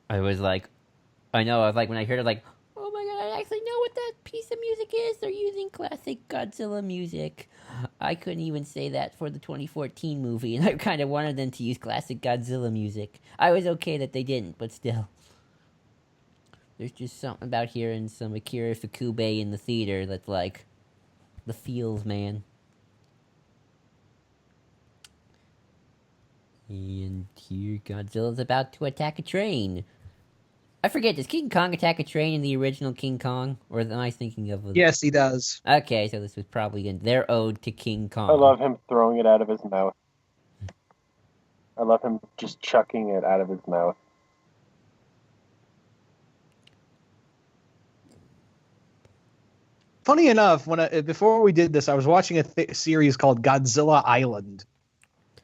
I was like, when I heard it, like, oh my god, I actually know what that piece of music is. They're using classic Godzilla music. I couldn't even say that for the 2014 movie, and I kind of wanted them to use classic Godzilla music. I was okay that they didn't, but still. There's just something about hearing some Akira Fukube in the theater that's like, the feels, man. And here Godzilla's about to attack a train. I forget, does King Kong attack a train in the original King Kong? Or am I thinking of... Yes, he does. Okay, so this was probably their ode to King Kong. I love him throwing it out of his mouth. I love him just chucking it out of his mouth. Funny enough, before we did this, I was watching a series called Godzilla Island.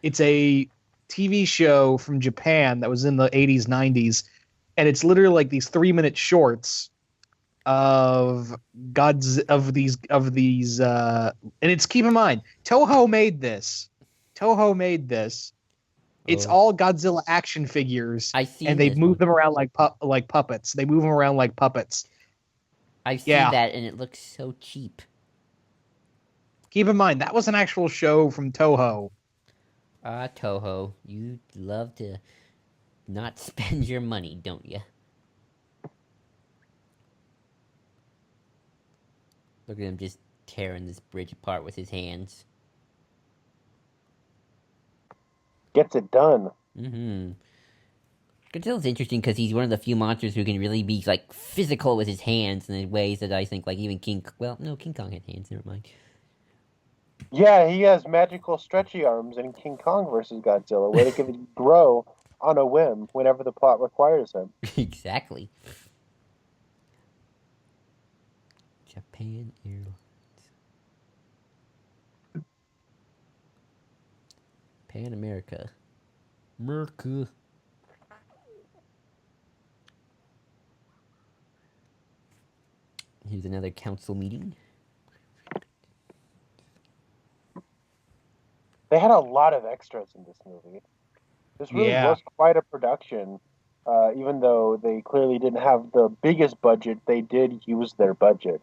It's a TV show from Japan that was in the 80s, 90s, and it's literally like these 3-minute shorts of these, and it's, keep in mind, Toho made this. It's all Godzilla action figures, and they move them around like puppets. They move them around like puppets. I've seen that, and it looks so cheap. Keep in mind, that was an actual show from Toho. Toho, you love to not spend your money, don't you? Look at him just tearing this bridge apart with his hands. Gets it done. Mm-hmm. Godzilla's interesting because he's one of the few monsters who can really be, like, physical with his hands in ways that I think, like, even King Kong had hands, never mind. Yeah, he has magical stretchy arms in King Kong versus Godzilla, where they can grow on a whim whenever the plot requires him. Exactly. Japan Airlines. Pan America. America. Here's another council meeting. They had a lot of extras in this movie. This really was quite a production. Even though they clearly didn't have the biggest budget, they did use their budget.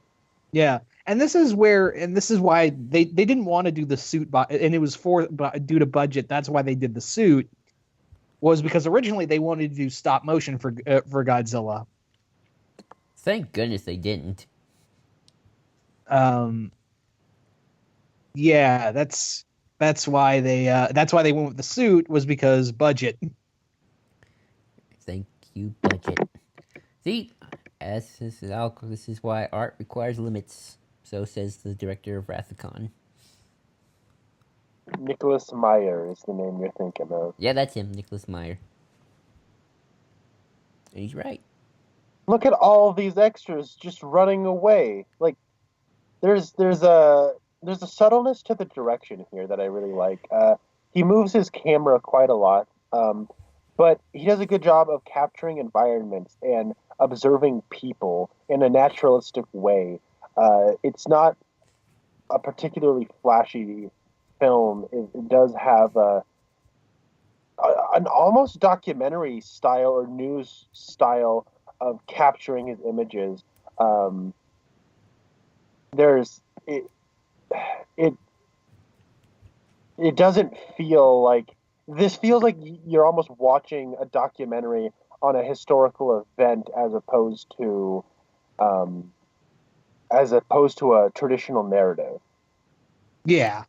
Yeah, and this is why they didn't want to do the suit, and it was due to budget. That's why they did the suit, was because originally they wanted to do stop motion for Godzilla. Thank goodness they didn't. Yeah, that's why they went with the suit, was because budget. Thank you, budget. See, this is why art requires limits. So says the director of Wrath of Khan. Nicholas Meyer is the name you're thinking of. Yeah, that's him, Nicholas Meyer. And he's right. Look at all these extras just running away. Like, there's a subtleness to the direction here that I really like. He moves his camera quite a lot, but he does a good job of capturing environments and observing people in a naturalistic way. It's not a particularly flashy film. It does have an almost documentary style or news style of capturing his images. Um, there's it it doesn't feel like this feels like you're almost watching a documentary on a historical event um, as opposed to a traditional narrative. Yeah.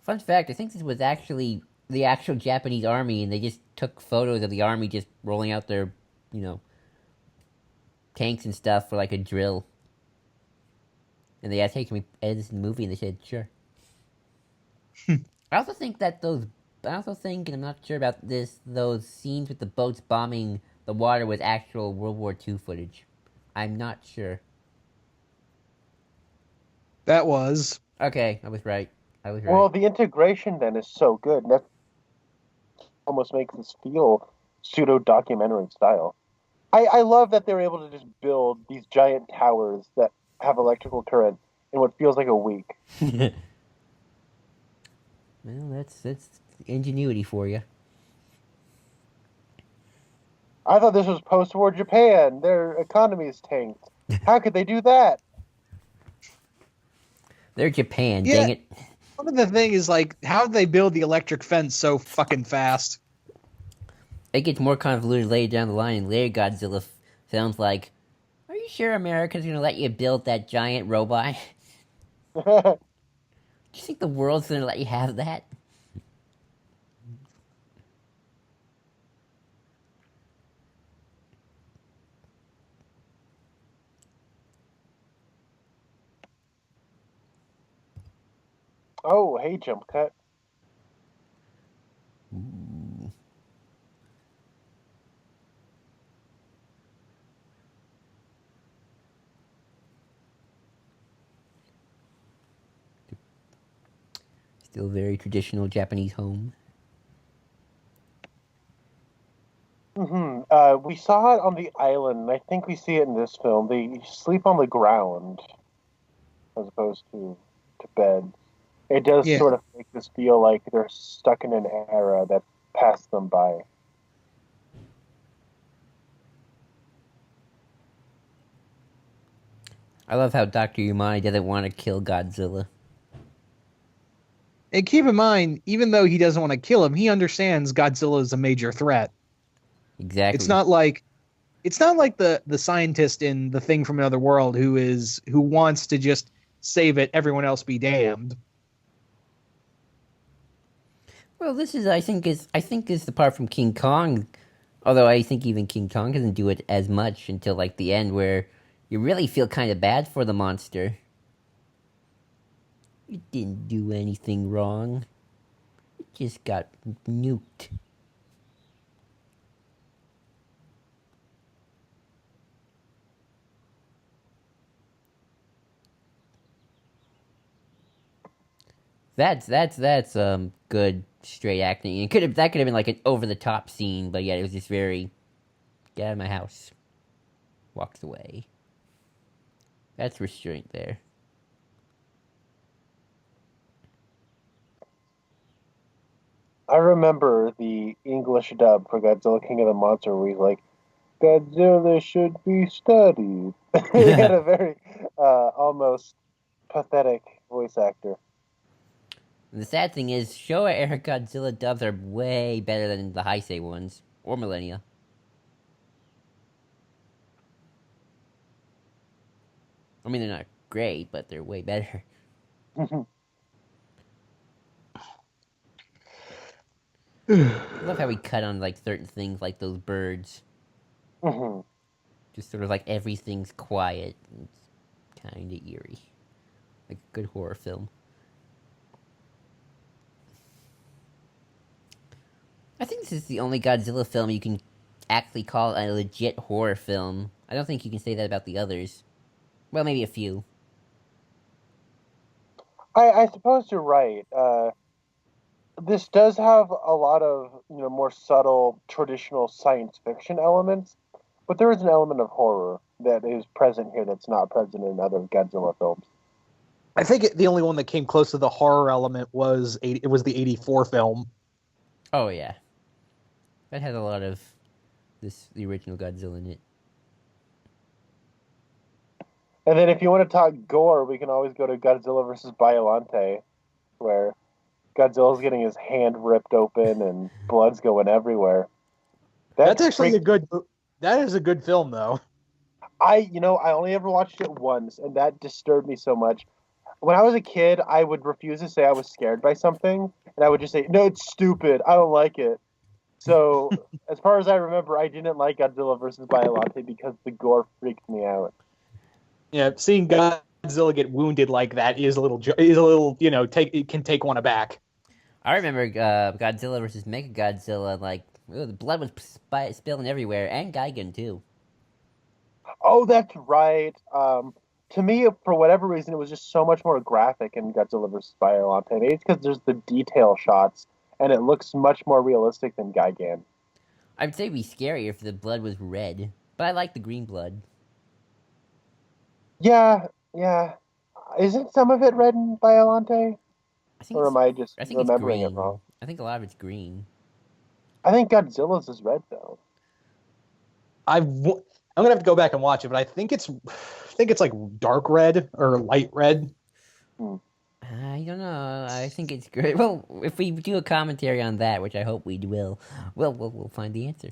Fun fact: I think this was actually the actual Japanese army, and they just took photos of the army just rolling out their, you know, tanks and stuff for like a drill. And they asked, "Hey, can we edit this in the movie?" And they said, "Sure." I also think that those. I also think, and I'm not sure about this, those scenes with the boats bombing the water was actual World War II footage. I'm not sure. That was. Okay, I was right. Well, the integration then is so good. That almost makes this feel pseudo documentary style. I love that they're able to just build these giant towers that have electrical current in what feels like a week. Well, that's ingenuity for you. I thought this was post-war Japan. Their economy is tanked. How could they do that? They're Japan, Yeah. dang it. One of the thing is like, how they build the electric fence so fucking fast? It gets more convoluted later down the line, and later Godzilla sounds like, "Are you sure America's gonna let you build that giant robot? Do you think the world's gonna let you have that?" Oh, hey, jump cut. Ooh. Still very traditional Japanese home. We saw it on the island, and I think we see it in this film. They sleep on the ground as opposed to bed. It does Yeah. sort of make this feel like they're stuck in an era that passed them by. I love how Dr. Yamane doesn't want to kill Godzilla. And keep in mind, even though he doesn't want to kill him, he understands Godzilla is a major threat. Exactly. It's not like the scientist in The Thing from Another World who wants to just save it, everyone else be damned. Well, this is I think this is the part from King Kong. Although I think even King Kong doesn't do it as much until like the end, where you really feel kind of bad for the monster. It didn't do anything wrong. It just got nuked. That's good straight acting. It that could have been like an over the top scene, but yeah, it was just very get out of my house. Walks away. That's restraint there. I remember the English dub for Godzilla King of the Monster where he's like, Godzilla should be studied. He had a very almost pathetic voice actor. And the sad thing is, Showa era Godzilla dubs are way better than the Heisei ones or Millennia. I mean, they're not great, but they're way better. I love how we cut on like certain things, like those birds. Just sort of like everything's quiet. It's kind of eerie, like a good horror film. I think this is the only Godzilla film you can actually call a legit horror film. I don't think you can say that about the others. Well, maybe a few. I suppose you're right. This does have a lot of more subtle traditional science fiction elements, but there is an element of horror that is present here that's not present in other Godzilla films. I think the only one that came close to the horror element was it was the '84 film. Oh yeah, that has a lot of the original Godzilla in it. And then if you want to talk gore, we can always go to Godzilla versus Biollante, where Godzilla's getting his hand ripped open and blood's going everywhere. That's actually That is a good film, though. I only ever watched it once, and that disturbed me so much. When I was a kid, I would refuse to say I was scared by something, and I would just say, "No, it's stupid. I don't like it." So, as far as I remember, I didn't like Godzilla versus Biollante because the gore freaked me out. Yeah, seeing Godzilla get wounded like that is a little, it can take one aback. I remember Godzilla versus Mechagodzilla. Like, the blood was spilling everywhere, and Gigan too. Oh, that's right. To me, for whatever reason, it was just so much more graphic in Godzilla vs. Biollante. Maybe it's because there's the detail shots, and it looks much more realistic than Gigan. I would say it'd be scarier if the blood was red, but I like the green blood. Yeah, yeah. Isn't some of it red in Biollante? Or am I just remembering it wrong? I think a lot of it's green. I think Godzilla's is red, though. I'm gonna have to go back and watch it, but I think it's like dark red or light red. I don't know. I think it's great. Well, if we do a commentary on that, which I hope we will, we'll find the answer.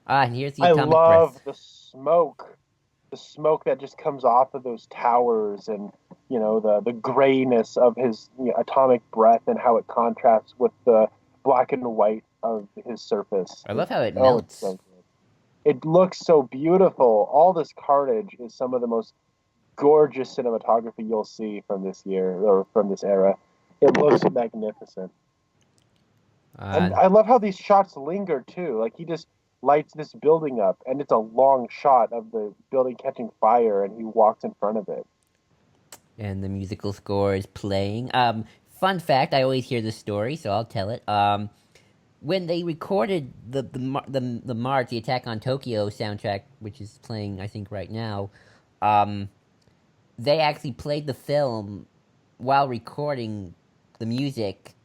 And here's the atomic breath. I love the smoke that just comes off of those towers, and the grayness of his atomic breath, and how it contrasts with the black and white of his surface. I love how it melts. So it looks so beautiful. All this carnage is some of the most gorgeous cinematography you'll see from this year or from this era. It looks magnificent. And I love how these shots linger too. Like, he just lights this building up, and it's a long shot of the building catching fire, and he walks in front of it. And the musical score is playing. Fun fact: I always hear this story, so I'll tell it. When they recorded the March, the Attack on Tokyo soundtrack, which is playing, I think, right now, they actually played the film while recording the music,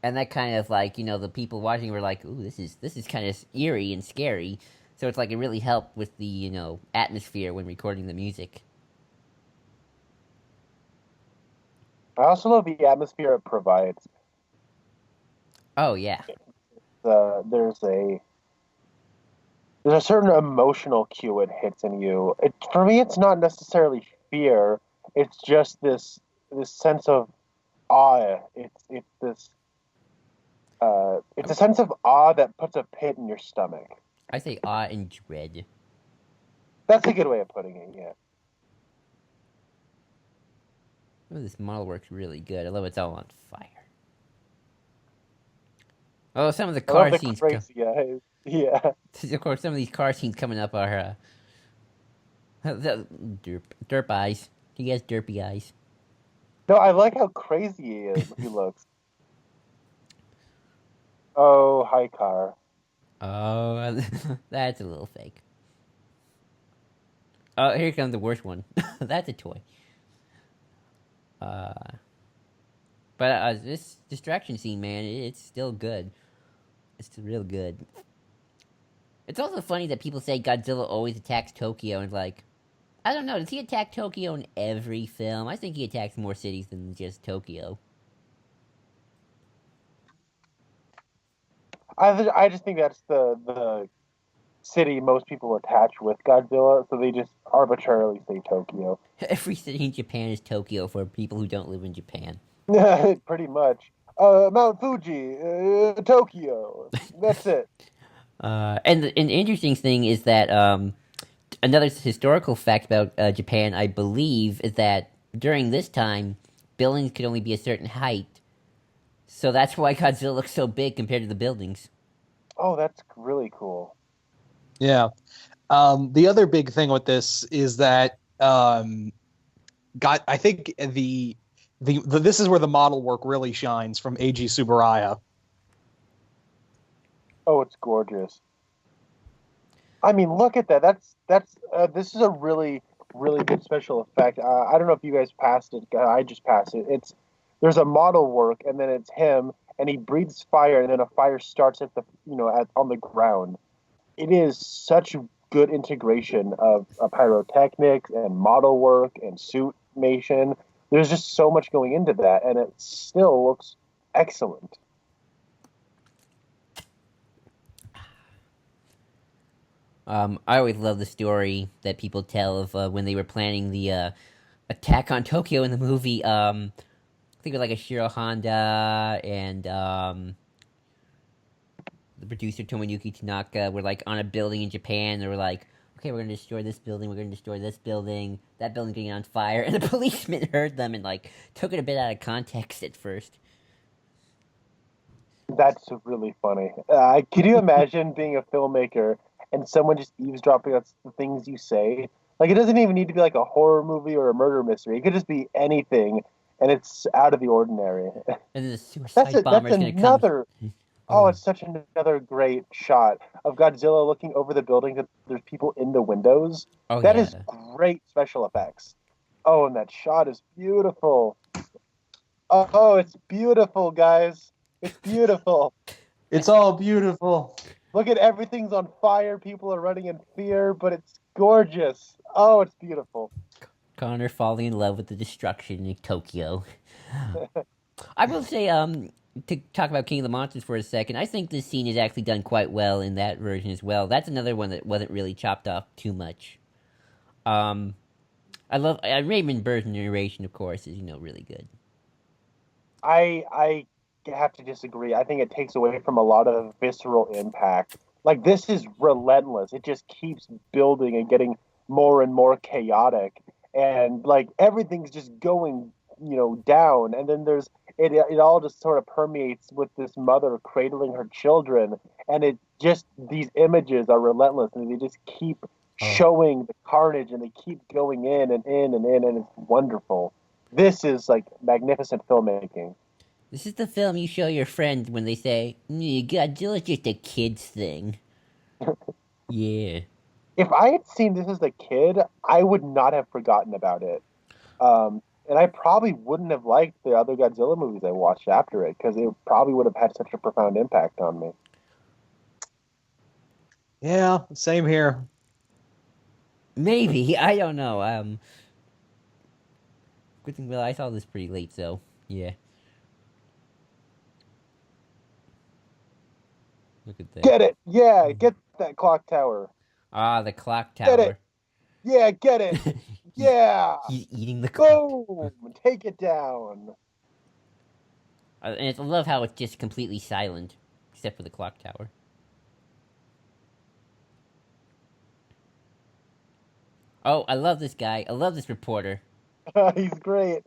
and that kind of the people watching were like, "Ooh, this is kind of eerie and scary." So it's like it really helped with the atmosphere when recording the music. I also love the atmosphere it provides. Oh yeah. There's a certain emotional cue it hits in you. For me, it's not necessarily fear. It's just this sense of awe. It's a sense of awe that puts a pit in your stomach. I say awe and dread. That's a good way of putting it. Yeah. Oh, this model works really good. I love it's all on fire. Oh, some of the car scenes. Yeah. Of course, some of these car scenes coming up are derp eyes. He has derpy eyes. No, I like how crazy he looks. Oh, hi, car. Oh, that's a little fake. Oh, here comes the worst one. That's a toy. But this distraction scene, man, it's still good. It's real good. It's also funny that people say Godzilla always attacks Tokyo, and I don't know, does he attack Tokyo in every film? I think he attacks more cities than just Tokyo. I just think that's the city most people attach with Godzilla, so they just arbitrarily say Tokyo. Every city in Japan is Tokyo for people who don't live in Japan. Pretty much. Mount Fuji, Tokyo. That's it. And the interesting thing is that another historical fact about Japan, I believe, is that during this time, buildings could only be a certain height. So that's why Godzilla looks so big compared to the buildings. Oh, that's really cool. Yeah. The other big thing with this is that I think this is where the model work really shines from Eiji Tsuburaya. Oh, it's gorgeous. I mean, look at that. This is a really really good special effect. I don't know if you guys passed it. I just passed it. There's a model work, and then it's him, and he breathes fire, and then a fire starts at the on the ground. It is such good integration of pyrotechnics and model work and suitmation. There's just so much going into that, and it still looks excellent. I always love the story that people tell of when they were planning the attack on Tokyo in the movie. I think it was like Ishiro Honda and the producer Tomoyuki Tanaka were like on a building in Japan. They were like, okay, we're going to destroy this building, we're going to destroy this building, that building's getting on fire, and the policeman heard them and like took it a bit out of context at first. That's really funny. Can you imagine being a filmmaker and someone just eavesdropping on the things you say? Like, it doesn't even need to be like a horror movie or a murder mystery. It could just be anything, and it's out of the ordinary. And then the suicide bomber's going to come. Oh, it's such another great shot of Godzilla looking over the building that there's people in the windows. Oh, that yeah. is great special effects. Oh, and that shot is beautiful. Oh, it's beautiful, guys. It's beautiful. It's all beautiful. Look at everything's on fire. People are running in fear, but it's gorgeous. Oh, it's beautiful. Connor falling in love with the destruction in Tokyo. I will say, to talk about King of the Monsters for a second, I think this scene is actually done quite well in that version as well. That's another one that wasn't really chopped off too much. I love Raymond Burr's narration, of course, is really good. I have to disagree. I think it takes away from a lot of visceral impact. Like, this is relentless. It just keeps building and getting more and more chaotic, and like everything's just going down, and then there's it all just sort of permeates with this mother cradling her children, and it just, these images are relentless, and they just keep showing the carnage, and they keep going in and in and in, and it's wonderful. This is like magnificent filmmaking. This is the film you show your friends when they say, Godzilla's just a kid's thing. Yeah. If I had seen this as a kid, I would not have forgotten about it. And I probably wouldn't have liked the other Godzilla movies I watched after it, because it probably would have had such a profound impact on me. Yeah, same here. Maybe. I don't know. Good thing, well, I saw this pretty late, so, yeah. Look at that. Get it! Yeah, get that clock tower. Ah, the clock tower. Get it! Yeah, get it! Yeah! He's eating the clock. Boom! Take it down. And I love how it's just completely silent, except for the clock tower. Oh, I love this guy. I love this reporter. He's great.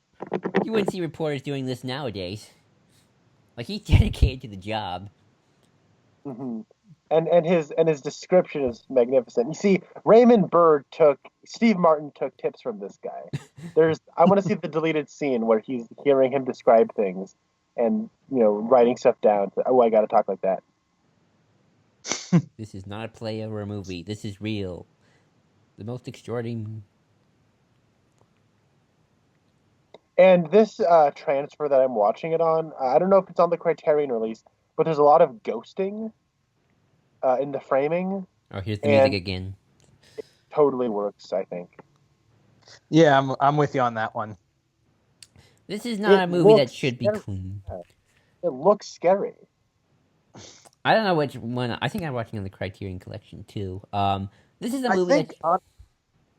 You wouldn't see reporters doing this nowadays. Like, he's dedicated to the job. Mm-hmm. And his description is magnificent. You see, Steve Martin took tips from this guy. I want to see the deleted scene where he's hearing him describe things and writing stuff down. Oh, I got to talk like that. This is not a play or a movie. This is real. The most extraordinary. And this transfer that I'm watching it on, I don't know if it's on the Criterion release, but there's a lot of ghosting in the framing. Oh, here's the music again. It totally works, I think. Yeah, I'm with you on that one. This is not a movie that should be clean. It looks scary. I don't know which one. I think I'm watching on the Criterion Collection too. This is a movie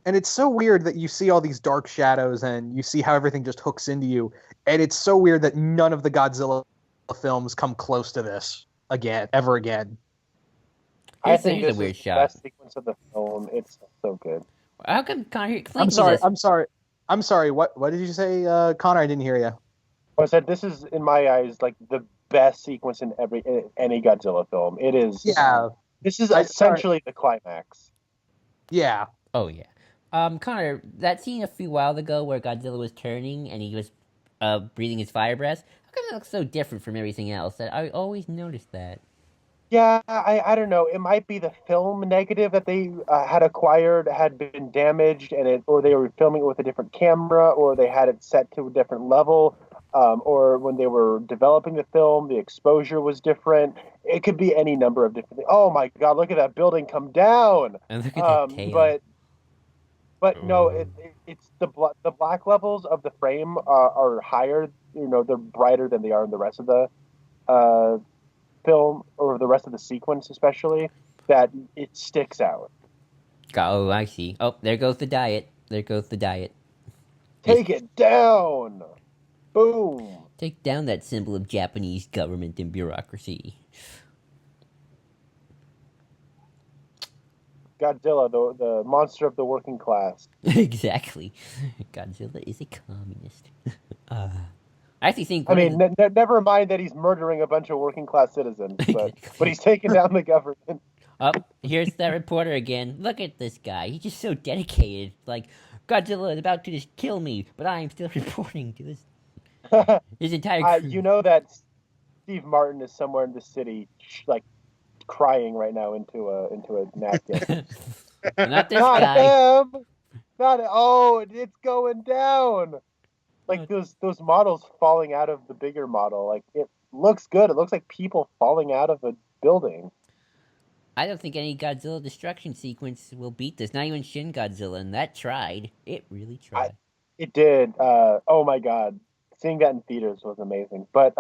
and it's so weird that you see all these dark shadows and you see how everything just hooks into you. And it's so weird that none of the Godzilla films come close to this ever again. I think this this is a weird is the shot. best sequence of the film. It's so good. How come Connor? I'm sorry. What did you say, Connor? I didn't hear you. I said this is, in my eyes, like the best sequence in any Godzilla film. It is. Yeah. This is essentially the climax. Yeah. Oh yeah. Connor, that scene a few while ago where Godzilla was turning and he was breathing his fire breath. How come it looks so different from everything else? I always noticed that. Yeah, I don't know. It might be the film negative that they had acquired had been damaged, or they were filming it with a different camera, or they had it set to a different level, or when they were developing the film, the exposure was different. It could be any number of different things. Oh my God, look at that building come down! And look at that Um, tail. but but no, it's the black levels of the frame are higher. You know, they're brighter than they are in the rest of the uh, film or the rest of the sequence, especially that it sticks out. Oh, I see. Oh, there goes the diet. There goes the diet. Just Take it down. Boom. take down that symbol of Japanese government and bureaucracy. Godzilla, the monster of the working class. Exactly. Godzilla is a communist. uh, I actually think I one of mean, the. never mind that he's murdering a bunch of working class citizens, but he's taking down the government. Oh, here's that reporter again. Look at this guy. He's just so dedicated. Like, Godzilla is about to just kill me, but I am still reporting to this. His entire crew. You know that Steve Martin is somewhere in the city, like crying right now into a napkin. Not this Not guy. him. Not oh, it's going down. Like those models falling out of the bigger model. Like it looks good. It looks like people falling out of a building. I don't think any Godzilla destruction sequence will beat this. Not even Shin Godzilla, and that tried. It really I tried. It did. Oh my god, seeing that in theaters was amazing. But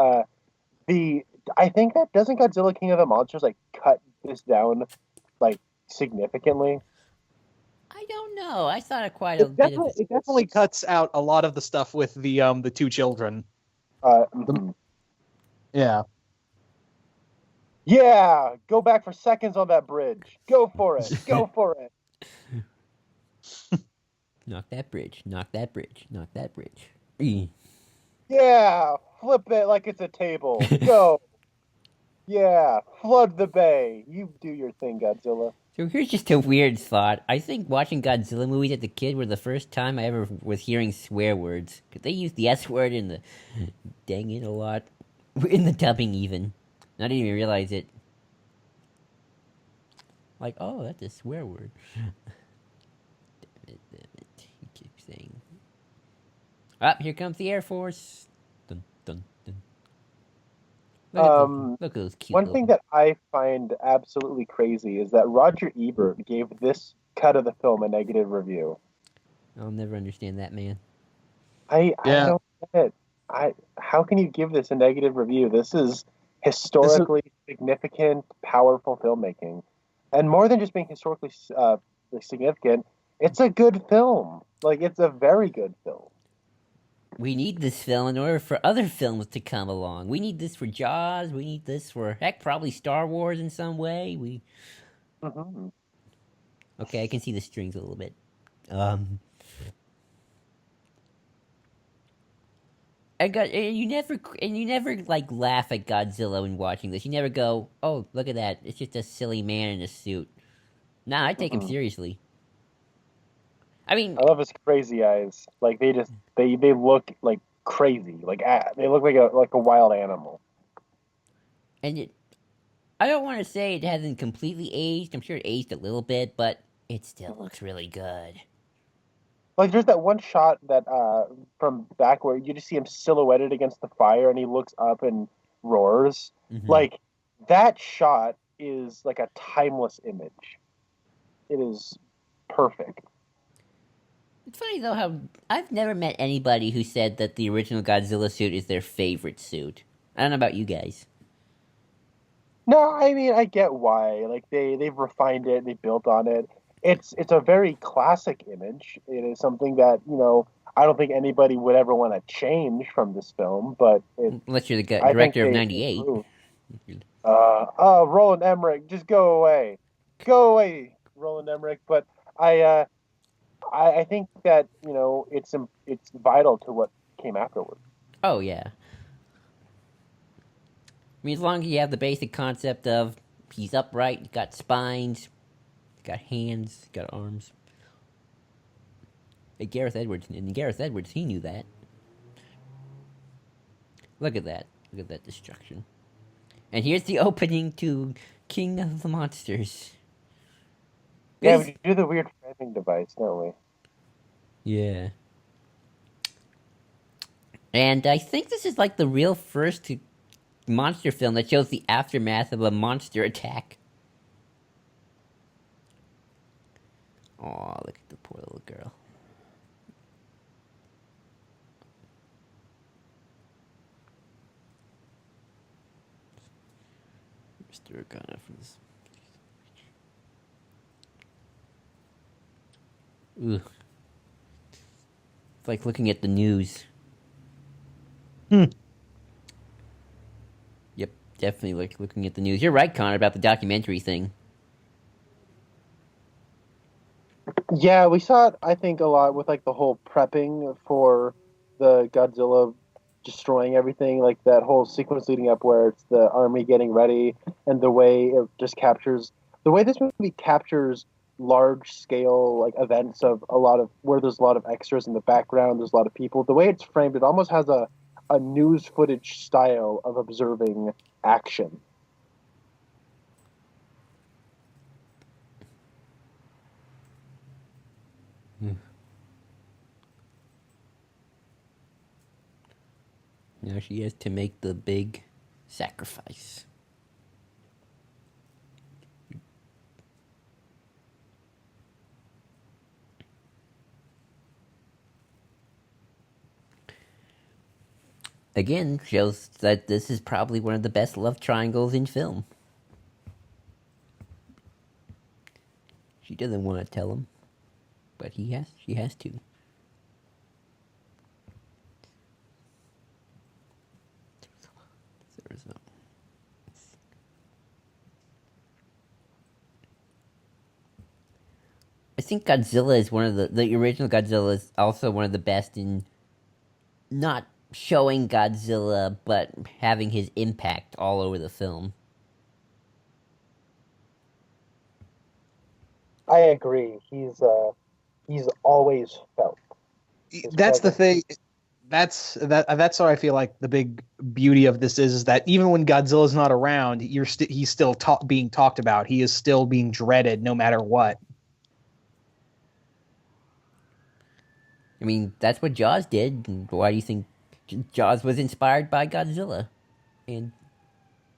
the I think that doesn't Godzilla King of the Monsters like cut this down like significantly. I don't know. I thought it quite a bit of it. It definitely cuts out a lot of the stuff with the two children. Mhm. Yeah. Yeah, go back for seconds on that bridge. Go for it. Go for it. Knock that bridge. Knock that bridge. Knock that bridge. E. Yeah, flip it like it's a table. Go. Yeah, flood the bay. You do your thing, Godzilla. So here's just a weird thought. I think watching Godzilla movies as a kid were the first time I ever was hearing swear words. Cause they use the S word in the dang it a lot. In the dubbing even. I didn't even realize it. Like, oh, that's a swear word. Damn it. You keep saying. Up, here comes the Air Force. Dun, dun, dun. Look at those cute One little... thing that I find absolutely crazy is that Roger Ebert gave this cut of the film a negative review. I'll never understand that man. I don't get it. How can you give this a negative review? This is historically significant, powerful filmmaking, and more than just being historically significant, it's a good film. Like it's a very good film. We need this film in order for other films to come along. We need this for Jaws. We need this for, heck, probably Star Wars in some way. Mm-hmm. Okay, I can see the strings a little bit. You never like laugh at Godzilla when watching this. You never go, "Oh, look at that! It's just a silly man in a suit." Nah, I take him seriously. I mean, I love his crazy eyes. Like they look like crazy. Like they look like a wild animal. and I don't want to say it hasn't completely aged. I'm sure it aged a little bit, but it still looks really good. Like there's that one shot that from back where you just see him silhouetted against the fire and he looks up and roars. Mm-hmm. Like that shot is like a timeless image. It is perfect. It's funny though how I've never met anybody who said that the original Godzilla suit is their favorite suit. I don't know about you guys. No, I mean I get why. Like they've refined it, they built on it. It's a very classic image. It is something that, I don't think anybody would ever want to change from this film, but Unless you're the I think director of they '98. improved. Roland Emmerich, just go away. Go away, Roland Emmerich. But I think that, it's vital to what came afterwards. Oh yeah. I mean, as long as you have the basic concept of he's upright, he's got spines, he's got hands, he's got arms. Gareth Edwards, he knew that. Look at that. Look at that destruction. And here's the opening to King of the Monsters. Yeah, This- we do the weird framing device, don't we? Yeah. And I think this is like the real first monster film that shows the aftermath of a monster attack. Oh, look at the poor little girl. Mr. Organa from this. Ugh. It's like looking at the news. Hmm. Yep, definitely like looking at the news. You're right, Connor, about the documentary thing. Yeah, we saw it, I think, a lot with like the whole prepping for the Godzilla destroying everything, like that whole sequence leading up where it's the army getting ready and the way it just captures the way this movie captures large scale like events of a lot of where there's a lot of extras in the background, there's a lot of people. The way it's framed, it almost has a news footage style of observing action. Now she has to make the big sacrifice. Again, shows that this is probably one of the best love triangles in film. She doesn't want to tell him, but she has to. Arizona. I think Godzilla is one of the original Godzilla is also one of the best in not showing Godzilla but having his impact all over the film. I agree. He's always felt. His That's the presence. thing. That's how I feel like the big beauty of this is that even when Godzilla's not around, he's still being talked about. He is still being dreaded no matter what. I mean, that's what Jaws did. And why do you think Jaws was inspired by Godzilla? In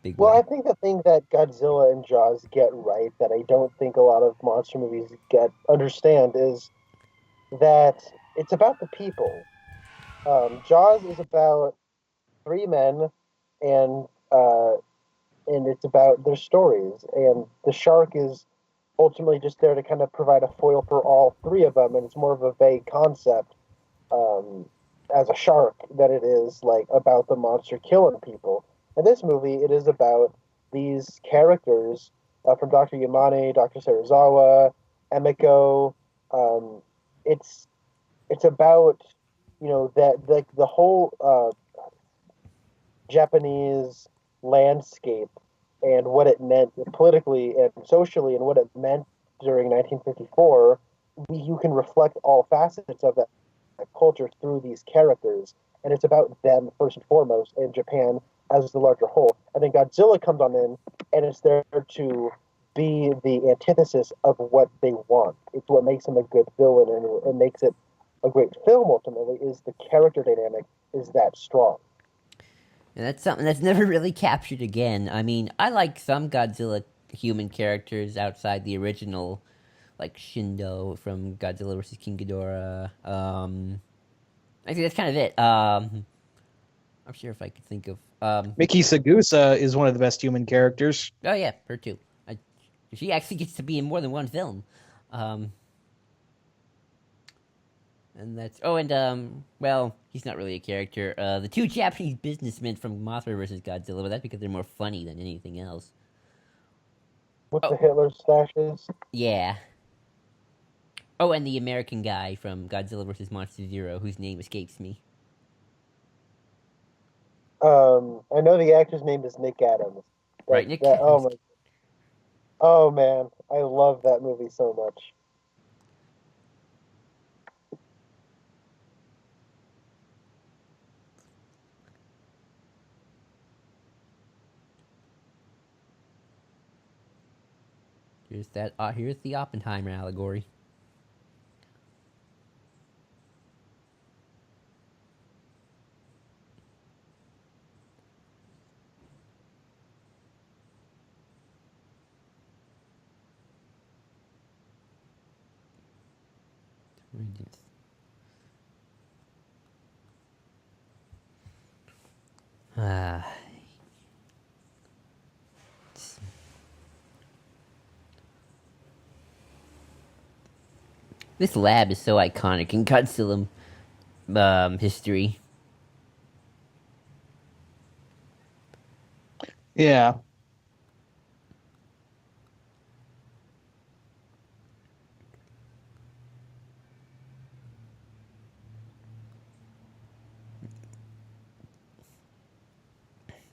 big Well, I way. think the thing that Godzilla and Jaws get right that I don't think a lot of monster movies get understand is that it's about the people. Jaws is about three men, and uh, and it's about their stories. And the shark is ultimately just there to kind of provide a foil for all three of them, and it's more of a vague concept um, as a shark than it is like about the monster killing people. In this movie, it is about these characters from Dr. Yamane, Dr. Serizawa, Emiko. Um, it's it's about that like the whole Japanese landscape and what it meant politically and socially and what it meant during 1954. You can reflect all facets of that culture through these characters, and it's about them first and foremost, and Japan as the larger whole. And then Godzilla comes on in, and it's there to be the antithesis of what they want. It's what makes him a good villain, and it makes it a great film. Ultimately, is the character dynamic is that strong. And that's something that's never really captured again. I mean, I like some Godzilla human characters outside the original, like Shindo from Godzilla vs. King Ghidorah. I think that's kind of it. I'm sure if I could think of. Miki Sagusa is one of the best human characters. Oh yeah, her too. She actually gets to be in more than one film. Um, and that's well, he's not really a character. The two Japanese businessmen from Mothra vs. Godzilla, but that's because they're more funny than anything else. With Oh the Hitler stashes. yeah. Oh, and the American guy from Godzilla vs. Monster Zero, whose name escapes me. I know the actor's name is Nick Adams. Right, Nick That Adams. oh man, I love that movie so much. Here's that. Here's the Oppenheimer allegory. Ah. This lab is so iconic in Godzilla history. Yeah.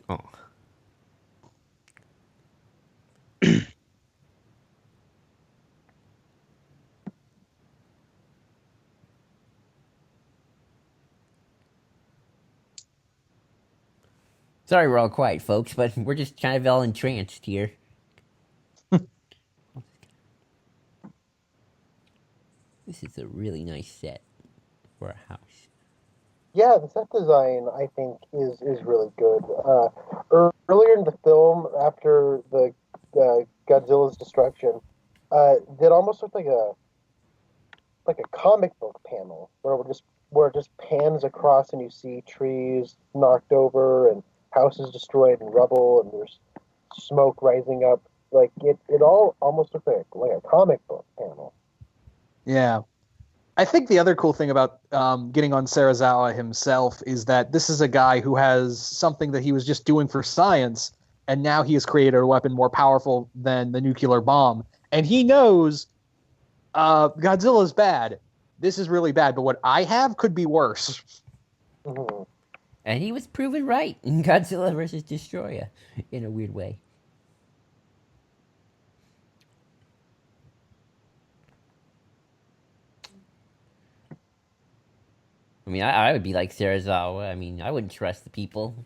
Oh. Sorry we're all quiet, folks, but we're just kind of all entranced here. This is a really nice set for a house. Yeah, the set design I think is really good. Earlier in the film, after the Godzilla's destruction, it almost looked like a comic book panel where it just pans across and you see trees knocked over and houses destroyed and rubble and there's smoke rising up. Like it all almost looked like a comic book panel. Yeah. I think the other cool thing about getting on Serizawa himself is that this is a guy who has something that he was just doing for science, and now he has created a weapon more powerful than the nuclear bomb. And he knows Godzilla's bad. This is really bad, but what I have could be worse. Mm-hmm. And he was proven right in Godzilla vs. Destroyer, in a weird way. I mean, I would be like Serizawa. I mean, I wouldn't trust the people.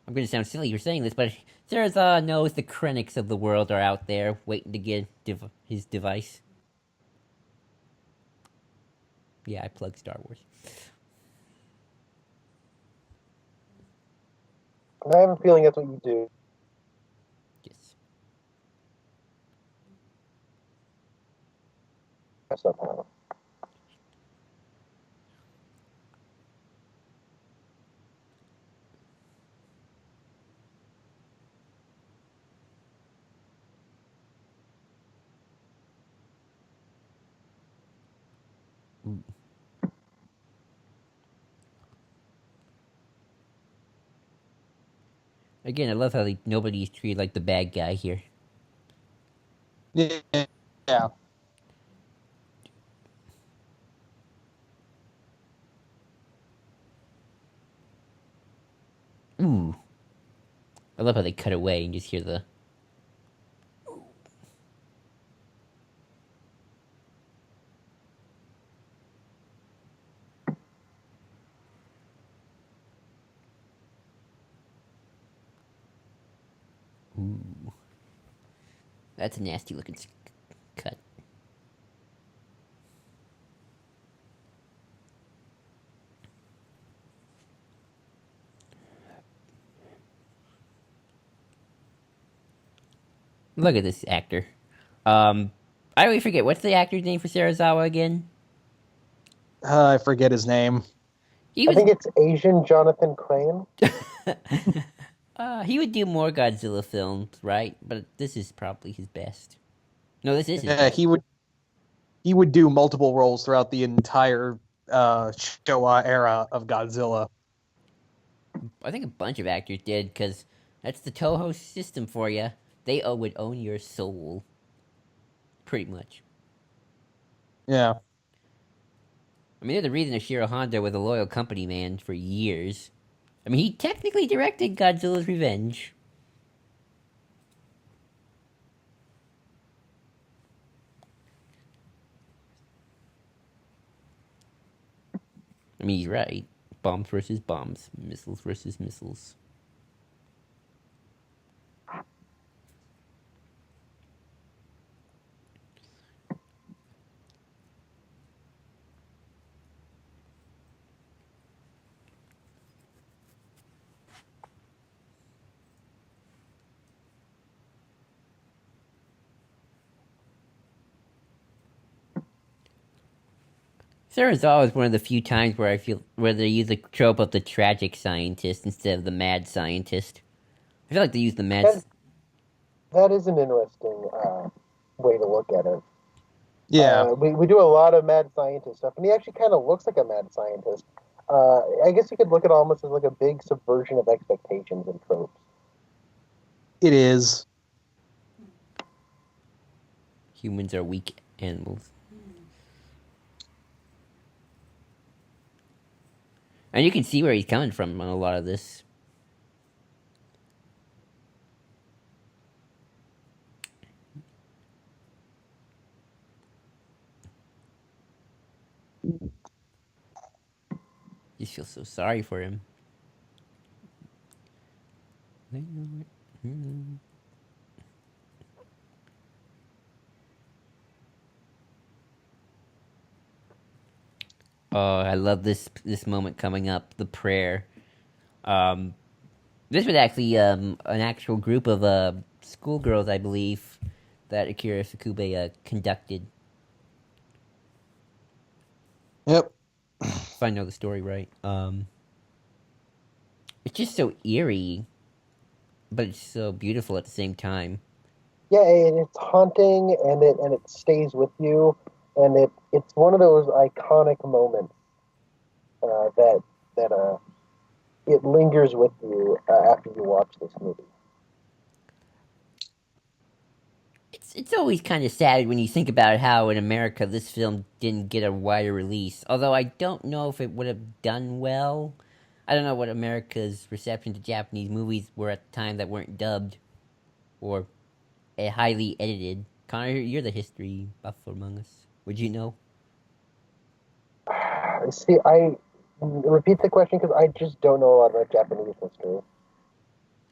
I'm going to sound silly for saying this, but Serizawa knows the Krennics of the world are out there waiting to get his device. Yeah, I plug Star Wars. And I have a feeling that's what you do. Yes. Somehow. Ooh. Again, I love how nobody's treated like the bad guy here. Yeah. Ooh. I love how they cut away and just hear the... Ooh. That's a nasty looking cut. Look at this actor. I always forget, what's the actor's name for Serizawa again? I forget his name. I think it's Asian Jonathan Crane. He would do more Godzilla films, right? But this is probably his best. No, this is his Yeah, best. he would do multiple roles throughout the entire Showa era of Godzilla. I think a bunch of actors did, because that's the Toho system for you. They would own your soul. Pretty much. Yeah. I mean, they're the reason Ishiro Honda was a loyal company man for years. I mean, he technically directed Godzilla's Revenge. I mean, he's right. Bombs versus bombs. Missiles versus missiles. Serizawa is one of the few times where I feel where they use the trope of the tragic scientist instead of the mad scientist. I feel like they use the mad. That that is an interesting way to look at it. Yeah, We do a lot of mad scientist stuff, and he actually kind of looks like a mad scientist. I guess you could look at it almost as like a big subversion of expectations and tropes. it is. Humans are weak animals. And you can see where he's coming from on a lot of this. You feel so sorry for him. Oh, I love this moment coming up. The prayer. Um, this was actually an actual group of schoolgirls, I believe, that Akira Sakube conducted. Yep. If I know the story right. It's just so eerie, but it's so beautiful at the same time. Yeah, and it's haunting, and it stays with you, and it's one of those iconic moments that it lingers with you after you watch this movie. It's always kind of sad when you think about how in America this film didn't get a wider release. Although I don't know if it would have done well. I don't know what America's reception to Japanese movies were at the time that weren't dubbed or highly edited. Connor, you're the history buff among us. Would you know? See, I repeat the question because I just don't know a lot about Japanese history.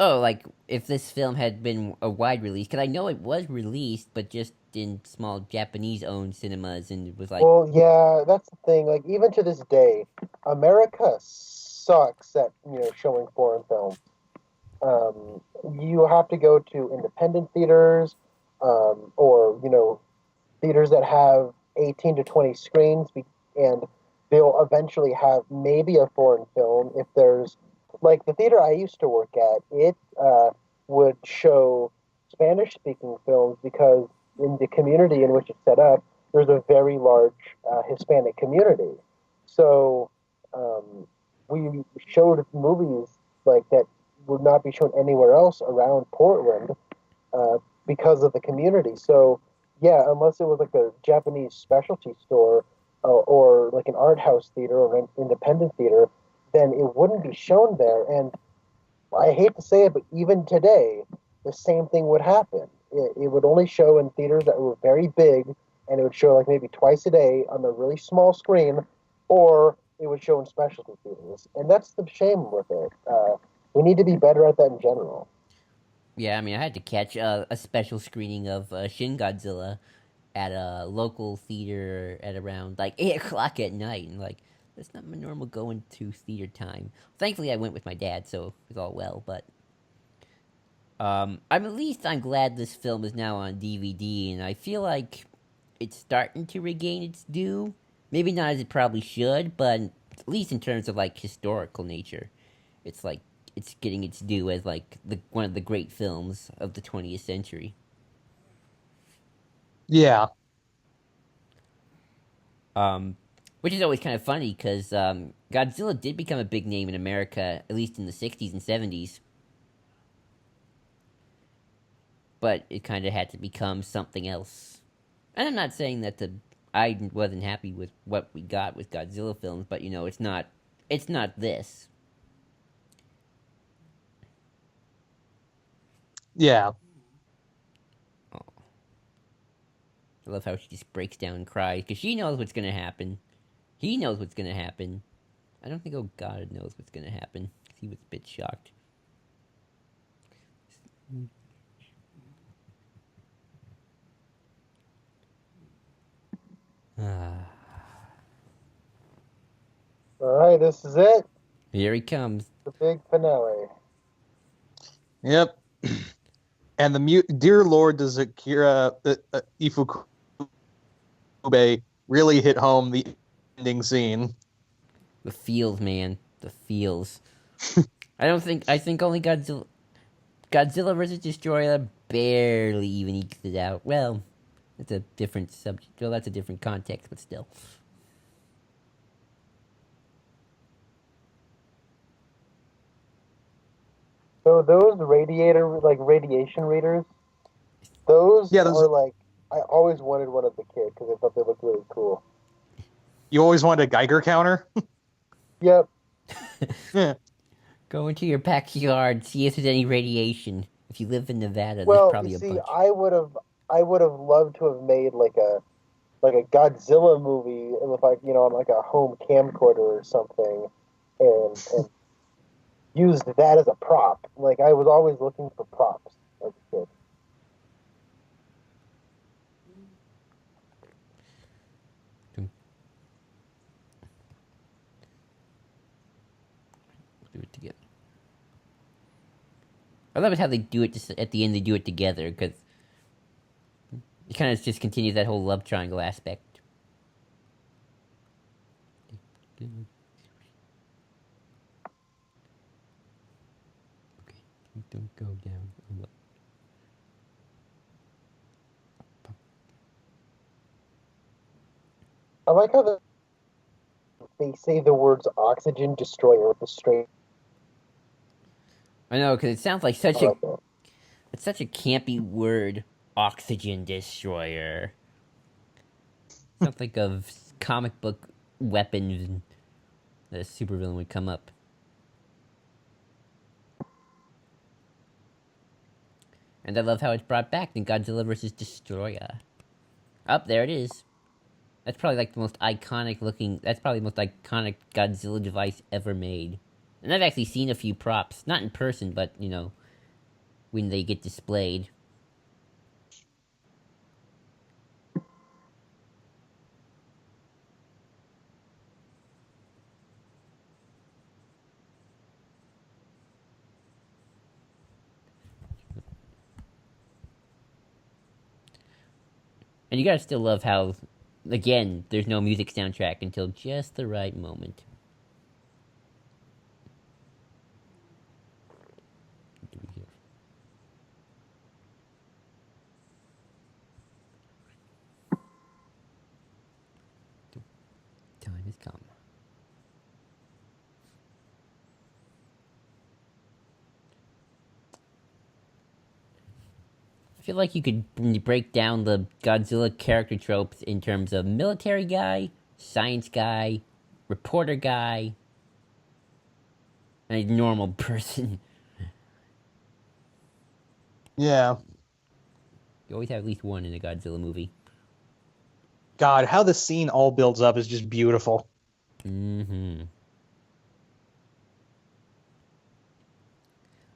Oh, like if this film had been a wide release, because I know it was released, but just in small Japanese-owned cinemas, and it was like, Well, yeah, that's the thing. Like, even to this day, America sucks at showing foreign films. Um, you have to go to independent theaters, or theaters that have 18 to 20 screens, and they'll eventually have maybe a foreign film if there's like the theater I used to work at. It would show Spanish speaking films because in the community in which it's set up, there's a very large Hispanic community. So um, we showed movies like that would not be shown anywhere else around Portland because of the community. So yeah, unless it was like a Japanese specialty store or like an art house theater or an independent theater, then it wouldn't be shown there. And I hate to say it, but even today, the same thing would happen. It would only show in theaters that were very big, and it would show like maybe twice a day on the really small screen, or it would show in specialty theaters. And that's the shame with it. We need to be better at that in general. yeah, I mean, I had to catch a special screening of Shin Godzilla at a local theater at around like 8 o'clock at night, and like that's not my normal going to theater time. Thankfully, I went with my dad, so it was all well. But I'm glad this film is now on DVD, and I feel like it's starting to regain its due. Maybe not as it probably should, but at least in terms of like historical nature, it's like it's getting its due as like the one of the great films of the 20th century. Yeah. Um, which is always kind of funny because Godzilla did become a big name in America, at least in the 60s and 70s. But it kind of had to become something else. And I'm not saying that I wasn't happy with what we got with Godzilla films, but it's not this. Yeah. Oh, I love how she just breaks down and cries because she knows what's gonna happen. He knows what's gonna happen. I don't think Oh God knows what's gonna happen because he was a bit shocked. All right, this is it. Here he comes. The big finale. Yep. And dear Lord, does Akira Ifukube really hit home the ending scene. The feels, man. The feels. I think only Godzilla vs. Destroyer barely even ekes it out. Well, that's a different subject. Well, that's a different context, but still. So those radiation readers, those Yeah, are like, I always wanted one as a kid because I thought they looked really cool. you always wanted a Geiger counter. Yep. Yeah. Go into your backyard, see if there's any radiation. If you live in Nevada, there's Well, you probably a see, bunch. I would have loved to have made like a Godzilla movie with like on like a home camcorder or something, and used that as a prop. Like I was always looking for props as a kid. Do it together. I love it how they do it. Just at the end, they do it together because it kind of just continues that whole love triangle aspect. Okay, don't go down. I like how they say the words "oxygen destroyer" with a straight. I know because it sounds like I like that. it's such a campy word. Oxygen destroyer. Sounds like a comic book weapon that a supervillain would come up. And I love how it's brought back in Godzilla vs. Destroyer. Up there it is. That's probably like the most iconic looking. That's probably the most iconic Godzilla device ever made. And I've actually seen a few props, not in person, but when they get displayed. And you gotta still love how, again, there's no music soundtrack until just the right moment. Time has come. I feel like you could break down the Godzilla character tropes in terms of military guy, science guy, reporter guy, and a normal person. Yeah. You always have at least one in a Godzilla movie. God, how the scene all builds up is just beautiful. Mm-hmm.